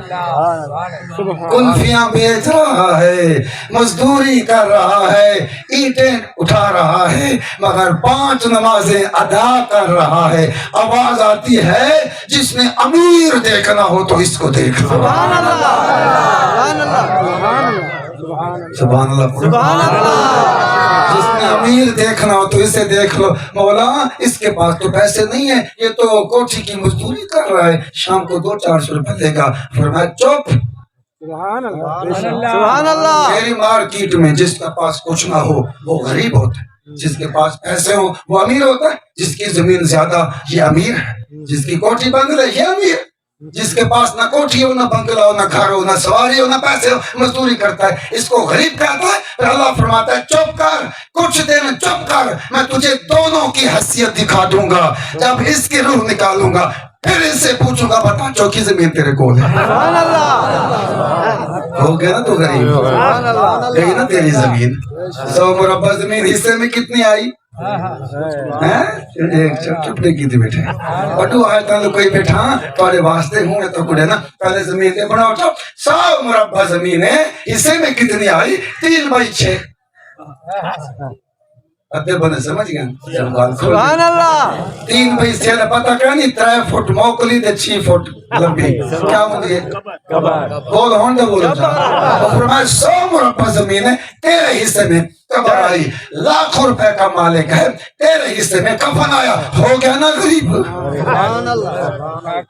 [SPEAKER 1] کلفیاں بیچ رہا ہے، مزدوری کر رہا ہے، اینٹیں اٹھا رہا ہے، مگر 5 نمازیں ادا کر رہا ہے. آواز آتی ہے جس نے امیر دیکھنا ہو تو اس کو دیکھ لو.
[SPEAKER 2] سبحان اللہ، سبحان اللہ،
[SPEAKER 1] سبحان اللہ،
[SPEAKER 2] سبحان اللہ.
[SPEAKER 1] جس نے امیر دیکھنا ہو تو اسے دیکھ لو. مولا اس کے پاس تو پیسے نہیں ہیں، یہ تو کوٹھی کی مزدوری کر رہا ہے، شام کو 200-400 روپے دے گا. فرمایا چپ.
[SPEAKER 2] سبحان اللہ، سبحان اللہ.
[SPEAKER 1] میری مارکیٹ میں جس کے پاس کچھ نہ ہو وہ غریب ہوتا ہے، جس کے پاس پیسے ہو وہ امیر ہوتا ہے. جس کی زمین زیادہ یہ امیر ہے، جس کی کوٹھی بنگلہ یہ امیر. جس کے پاس نہ کوٹھی ہو، نہ بنگلہ ہو، نہ گھر ہو، نہ سواری ہو، نہ پیسے ہو، مزدوری کرتا ہے، اس کو غریب کہتا ہے. پھر اللہ فرماتا ہے چپ کر، کچھ دن چپ کر، میں تجھے دونوں کی حیثیت دکھا دوں گا. جب اس کی روح نکالوں گا پھر اس سے پوچھوں گا بتا چوکی زمین تیرے کول ہے.
[SPEAKER 2] سبحان اللہ،
[SPEAKER 1] ہو گیا نا تو غریب، گئی نا تیری زمین. 100 مربع زمین حصے میں کتنی آئی؟ چپنے کی تھی بیٹھے بٹو آئے تھا کوئی بیٹھا تھوڑے واسطے ہوں تو کڑے نا پہلے زمین دے بنا اٹھا. 100 مربع زمین ہے، حصے میں کتنی آئی؟ 3/6. ادھے بنے سمجھ گئے.
[SPEAKER 2] سبحان اللہ.
[SPEAKER 1] 3/6 نے پتہ کیا نہیں 3 فٹ موکلی تے 6 فٹ لمبی کیا ہوتی ہے؟ بول ہون دے بولو جا. فرمایا 100 مربع زمین ہے، تیرے حصے میں قبر آئی، لاکھوں روپے کا مالک ہے، تیرے حصے میں کفن آیا. ہو گیا نا غریب،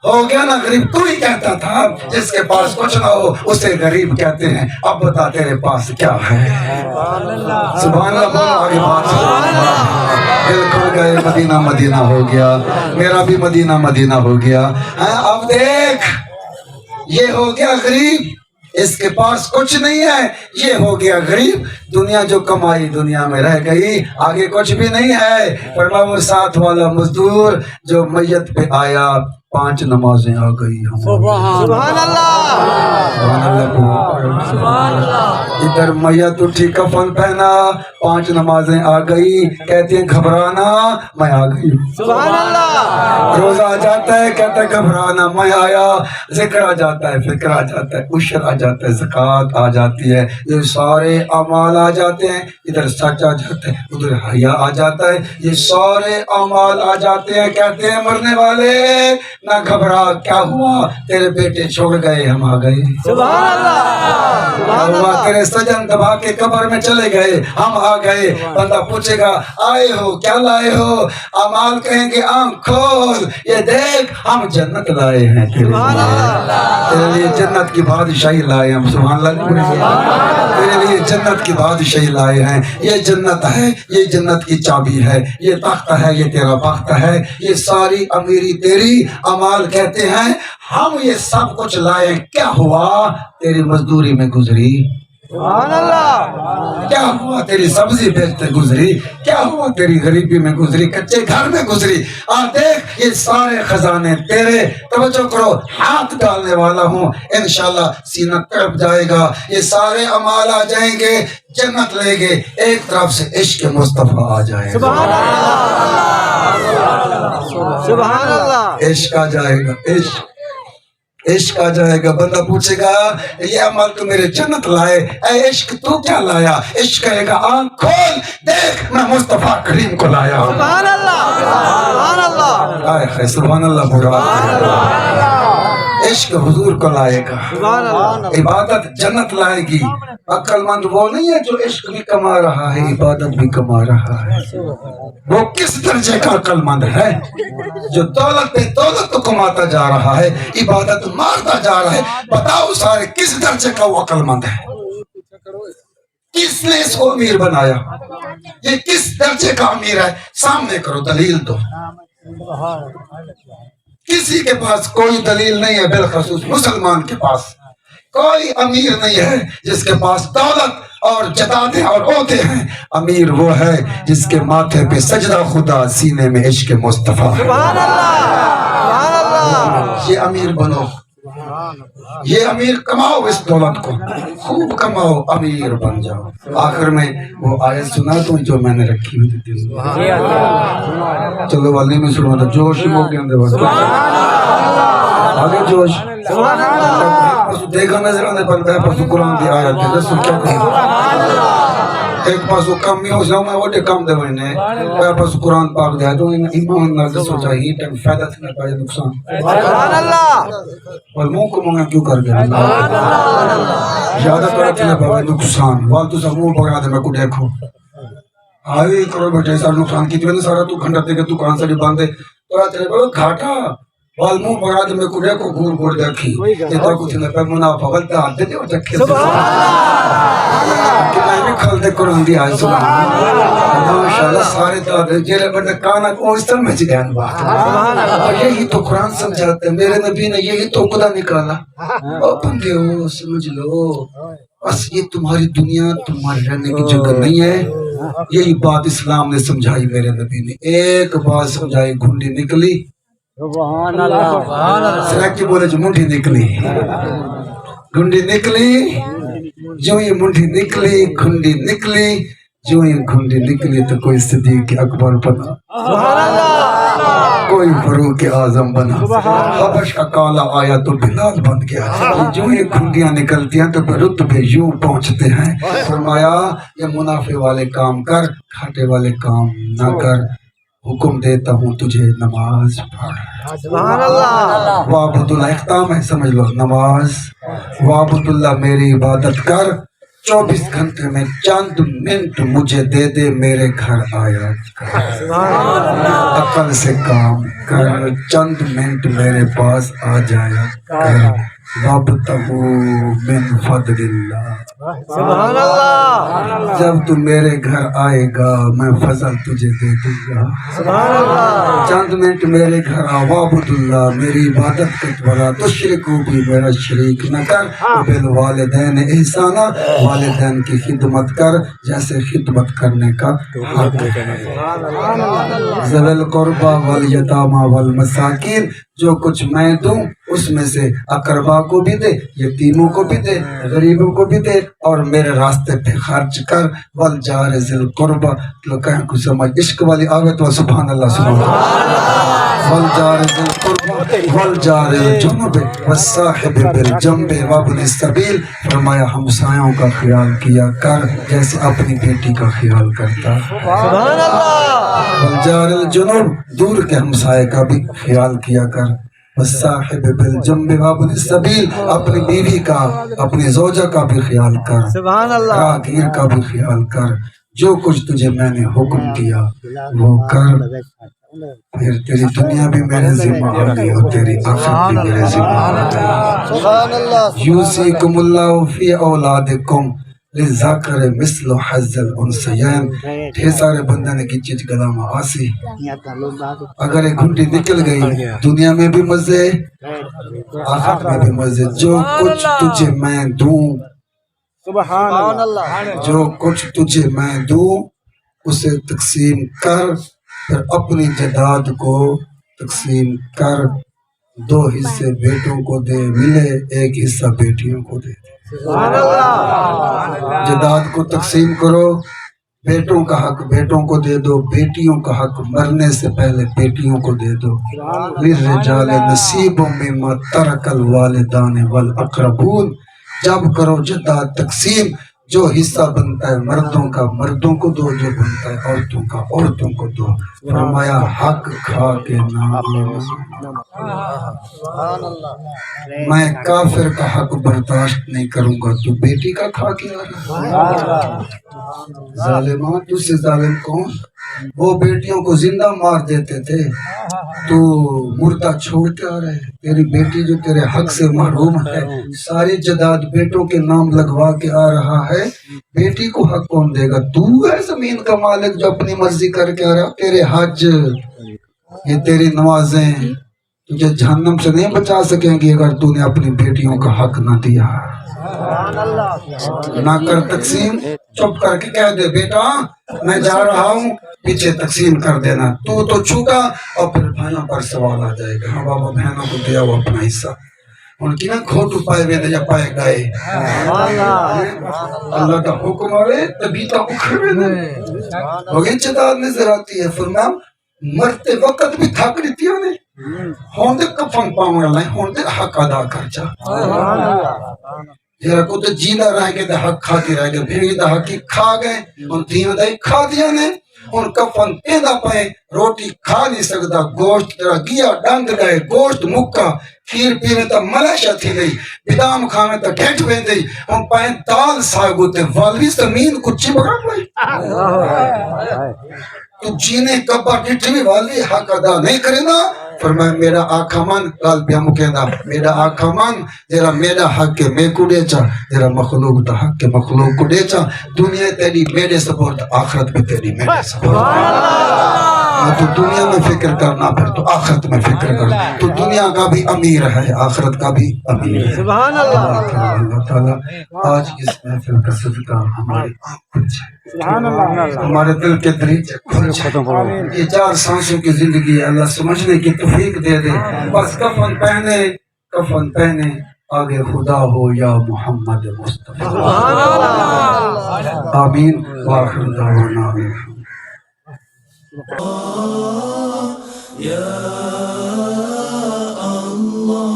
[SPEAKER 1] ہو گیا نا غریب. تو ہی کہتا تھا جس کے پاس کچھ نہ ہو اسے غریب کہتے ہیں. اب بتا تیرے پاس کیا ہے؟ سبحان اللہ. بولو آگے بات. دل کھل گئے، مدینہ مدینہ ہو گیا، میرا بھی مدینہ مدینہ ہو گیا. اب دیکھ، یہ ہو گیا غریب، اس کے پاس کچھ نہیں ہے، یہ ہو گیا غریب. دنیا جو کمائی دنیا میں رہ گئی، آگے کچھ بھی نہیں ہے. فرمایا وہ ساتھ والا مزدور جو میت پہ آیا، 5 نمازیں آ گئی.
[SPEAKER 2] سبحان اللہ،
[SPEAKER 1] سبحان اللہ. ادھر میت اٹھی، کفن پہنا، 5 نمازیں آ گئی. کہتے ہیں گھبرانا، میں آ گئی.
[SPEAKER 2] سبحان اللہ.
[SPEAKER 1] روزہ آ جاتا ہے، کہتا ہے گھبرانا، میں آیا. ذکر آ جاتا ہے، فکر آ جاتا ہے، عشر آ جاتا ہے، زکوٰۃ آ جاتی ہے، یہ سارے اعمال آ جاتے ہیں. ادھر سچ آ جاتا ہے، ادھر حیا آ جاتا ہے، یہ سارے اعمال آ جاتے ہیں. کہتے ہیں مرنے والے نہ گھبرا، کیا ہوا؟ تیرے بیٹے چھوڑ گئے، ہم آ گئے.
[SPEAKER 2] سبحان اللہ.
[SPEAKER 1] تیرے سجن دبا کے قبر میں چلے گئے، ہم آ گئے. بندہ پوچھے گا آئے ہو کیا لائے ہو؟ اعمال کہیں گے آنکھ کھول، یہ دیکھ ہم جنت لائے ہیں تیرے لیے، جنت کی بادشاہی لائے ہم. سبحان اللہ. تیرے لیے جنت کی بادشاہی لائے ہیں. یہ جنت ہے، یہ جنت کی چابی ہے، یہ تخت ہے، یہ تیرا بخت ہے، یہ ساری امیری تیری. اعمال کہتے ہیں ہم یہ سب کچھ لائے، کیا ہوا؟ تیری مزدوری میں گزری.
[SPEAKER 2] سبحان اللہ.
[SPEAKER 1] کیا ہوا؟ تیری سبزی بیچتے گزری. کیا ہوا؟ تیری غریبی میں گزری، کچے گھر میں گزری. دیکھ یہ سارے خزانے تیرے. توجہ کرو، ہاتھ ڈالنے والا ہوں، انشاءاللہ سینہ تڑپ جائے گا. یہ سارے اعمال آ جائیں گے، جنت لے گے، ایک طرف سے عشق مصطفیٰ آ جائے گا.
[SPEAKER 2] سبحان اللہ، سبحان اللہ.
[SPEAKER 1] عشق آ جائے گا، عشق عشق آ جائے گا, بندہ پوچھے گا یہ عمل تو میرے جنت لائے, اے عشق تو کیا لایا؟ عشق کہے گا آنکھ کھول دیکھ میں مصطفیٰ کریم کو لایا ہوں.
[SPEAKER 2] سبحان اللہ سبحان اللہ
[SPEAKER 1] آئے خیر سبحان اللہ بڑا عشق حضور کو لائے گا,
[SPEAKER 2] سبحان اللہ
[SPEAKER 1] عبادت جنت لائے گی. عقل مند وہ نہیں ہے جو عشق بھی کما رہا ہے عبادت بھی کما رہا ہے. وہ کس درجے کا عقل مند ہے جو دولت پہ دولت تو کماتا جا رہا ہے عبادت مارتا جا رہا ہے. بتاؤ سارے کس درجے کا وہ عقل مند ہے؟ کس نے اس کو امیر بنایا؟ یہ کس درجے کا امیر ہے؟ سامنے کرو دلیل دو. کسی کے پاس کوئی دلیل نہیں ہے, بالخصوص مسلمان کے پاس کوئی امیر نہیں ہے جس کے پاس دولت اور جدادیں اور عہدے ہیں. امیر وہ ہے جس کے ماتھے پہ سجدہ خدا, سینے میں عشق مصطفیٰ.
[SPEAKER 2] سبحان اللہ سبحان اللہ
[SPEAKER 1] یہ امیر بنو, یہ امیر کماؤ, اس دولت کو خوب کماؤ, امیر بن جاؤ. آخر میں وہ آیت سنا تو جو میں نے رکھی ہوئی تھی, چلو والی میں سنا تھا جوش ہو کے اندر آگے جوش
[SPEAKER 2] سبحان اللہ
[SPEAKER 1] دیکھا نظر آنے پر پرسو قرآن دی آیت ہے رسول کیا کہیں ایک پاسو کم ہی ہو جاؤں میں وڈے کم دے وینے پاسو قرآن پاک دیا تو ایمان نہ سوچا ہی ٹائم فائدہ تھی نہ پائے نقصان.
[SPEAKER 2] سبحان اللہ
[SPEAKER 1] اور منہ کو منگا کیوں کر گیا زیادہ کرتی نہ پائے نقصان والتو سا منہ پکڑا دے میں کو دیکھو آئی کرو بیٹے سارا نقصان کی تو سارا تو کھنڈا دے کہ تو کان سے باندھے تو تیرے بڑا گھاٹا وال منہ پکڑا دے میں کو دیکھو گور گور دیکھی یہ تو کچھ نہ پائے منافع غلطہ آتے دے وہ چکے
[SPEAKER 2] سبحان اللہ
[SPEAKER 1] کہ میں بھی کھل دے قرآن دی آئی سبحان اللہ ماشاءاللہ سارے تعداد جیلے بڑے کانا کو اس طرح میں جدین بات اور یہی تو قرآن سمجھاتے ہیں میرے نبی نے یہی تو خدا نکالا. اور بندے ہو سمجھ لو بس یہ تمہاری دنیا تمہاری رہنے کی جگہ نہیں ہے. یہی بات اسلام نے سمجھائی, میرے نبی نے ایک بات سمجھائی, گھنڈی نکلی
[SPEAKER 2] سبحان اللہ سبحان اللہ
[SPEAKER 1] سرکی بولے جو منڈی نکلی گھنڈی نکلی جو یہ منڈی نکلی گھنڈی نکلی جو یہ گھنڈی نکلی تو کوئی صدیق اکبر بنا,
[SPEAKER 2] سبحان اللہ
[SPEAKER 1] کوئی فاروق اعظم بنا, حبش کا کالا آیا تو بلال بن گیا. جو یہ گھنڈیاں نکلتی ہیں تو رتبے یوں پہنچتے ہیں. فرمایا یہ منافع والے کام کر, گھاٹے والے کام نہ کر. حکم دیتا ہوں تجھے نماز پڑھ.
[SPEAKER 2] سبحان اللہ
[SPEAKER 1] وعبد اللہ اختتام ہے سمجھ لو, نماز وعبد اللہ میری عبادت کر, 24 گھنٹے میں چند منٹ مجھے دے دے, میرے گھر آیا کر, عقل سے کام کر, چند منٹ میرے پاس آ جایا کر. وابتغوا من فضل اللہ,
[SPEAKER 2] سبحان اللہ
[SPEAKER 1] جب تو میرے گھر آئے گا میں فضل تجھے دے دوں گا.
[SPEAKER 2] سبحان اللہ
[SPEAKER 1] چند منٹ میرے گھر آ, وعبد اللہ میری عبادت کر, ولا تشرکو بھی میرا شریک نہ کر, بالوالدین احسانا, والدین کی خدمت کر جیسے خدمت کرنے کا حق ہے. ذوی القربى والیتامی والمساکین, جو کچھ میں دوں اس میں سے اقربا کو بھی دے, یتیموں کو بھی دے, غریبوں کو بھی دے, اور میرے راستے پہ خرچ کر. والجار ذی القربى, تو کہیں کو سمجھ عشق والی آیت و سبحان اللہ سبحان اللہ. والجار ذی القربى والجار الجنب والصاحب بالجنب وابن السبیل, فرمایا ہمسایوں کا خیال کیا کر جیسے اپنی بیٹی کا خیال کرتا.
[SPEAKER 2] سبحان اللہ
[SPEAKER 1] والجار الجنب, دور کے ہمسائے کا بھی خیال کیا کر. والصاحب بالجنب وابن السبیل, اپنی بیوی کا اپنی زوجہ کا بھی خیال کر,
[SPEAKER 2] سبحان اللہ
[SPEAKER 1] راہگیر کا بھی خیال کر. جو کچھ تجھے میں نے حکم کیا وہ کر, پھر تیری دنیا بھی میرے ذمہ ہوگی اور تیری آخرت بھی میرے ذمہ ہوگی.
[SPEAKER 2] سبحان اللہ
[SPEAKER 1] یوصیکم اللہ فی اولادکم للذکر مثل حظ الانثیین. ڈھیر سارے بندے نے کی چیز گلا میں آسی, اگر ایک گھنٹی نکل گئی دنیا میں بھی مزے آخرت میں بھی مزے. جو کچھ تجھے میں دوں,
[SPEAKER 2] سبحان اللہ
[SPEAKER 1] جو کچھ تجھے میں دوں اسے تقسیم کر, پھر اپنی جداد کو تقسیم کر. 2 حصے بیٹوں کو دے, ملے 1 حصہ بیٹیوں کو دے.
[SPEAKER 2] سبحان اللہ
[SPEAKER 1] جداد کو تقسیم کرو, بیٹوں کا حق بیٹوں کو دے دو، بیٹیوں کا حق مرنے سے پہلے بیٹیوں کو دے دو۔ للرجال نصیب مما ترک الوالدان والاقربون، جب کرو جدا تقسیم، جو حصہ بنتا ہے مردوں کا مردوں کو دو، جو بنتا ہے عورتوں کا عورتوں کو دو۔ فرمایا حق کھا کے نہ میں کافر کا حق برداشت نہیں کروں گا، تو بیٹی کا کھا کے آ رہا ظالمان، تجھ سے ظالم کون؟ وہ بیٹیوں کو زندہ مار دیتے تھے، تو مردہ چھوڑ کے آ رہے، تیری بیٹی جو تیرے حق سے محروم ہے، ساری جداد بیٹوں کے نام لگوا کے آ رہا ہے، بیٹی کو حق کون دے گا؟ تو ہے زمین کا مالک جو اپنی مرضی کر کے آ رہا، تیرے حج یہ تیری نمازیں تجھے جہنم سے نہیں بچا سکیں گی اگر تو نے اپنی بیٹیوں کا حق نہ دیا۔ نہ کر تقسیم، چپ کر کے کہہ دے بیٹا میں جا رہا ہوں، پیچھے تقسیم کر دینا، تو چھوٹا، اور پھر بھائیوں پر سوال آ جائے گا، ہاں بابا بہنوں کو دیا وہ اپنا حصہ، ان کی نا کھوٹو پائے ہوئے یا پائے گئے، اللہ کا حکم آئے تبھی تو اکھڑے ہوگی جداد نظر آتی ہے۔ فرمایا مرتے وقت بھی تھک لیتی ہوں نے ہون دے کفن پاؤں اللہ ہون دے حق ادا کر جا، جیرا کو تو جینا رہ گئے دا حق کھا کے رہ گئے، پھر یہ دا حق کھا گئے، ان تیوں دا کھا دیا نے، ان کفن پیدا پائے، روٹی کھا نہیں سکتا، گوشت تیرا گیا ڈنگ گئے، گوشت مکہ، کھیر پیوے تا ملاشا تھی نہیں، بدام کھاوے تا گھٹ ہوئے دی، ان پائیں دال ساگو تے والوی زمین کو چپڑا پائے، تو جینے کبا ڈٹھوی والی حق ادا نہیں کرے نا، فرمایا میرا آقا من کال بیامو کہنا میرا آقا من جیرا میرا حق کے میں کو دے چا، جیرا مخلوق دا حق کے مخلوق کو دے چا، دنیا تیری میرے سپورٹ، آخرت میں تیری میرے سپورٹ، تو دنیا میں فکر کرنا پھر تو آخرت میں فکر کرنا، تو دنیا کا بھی امیر ہے آخرت کا بھی امیر ہے۔
[SPEAKER 2] سبحان اللہ۔
[SPEAKER 1] اللہ تعالیٰ آج اس محفل کا صدقہ ہماری آنکھ کھل جائے، ہمارے دل کے دریچے کھل جائے، یہ 4 سانسوں کی زندگی ہے، اللہ سمجھنے کی توفیق دے دے، بس کفن پہنے آگے خدا ہو یا محمد مصطفیٰ، آمین وآخر دعوانا
[SPEAKER 3] یا اللہ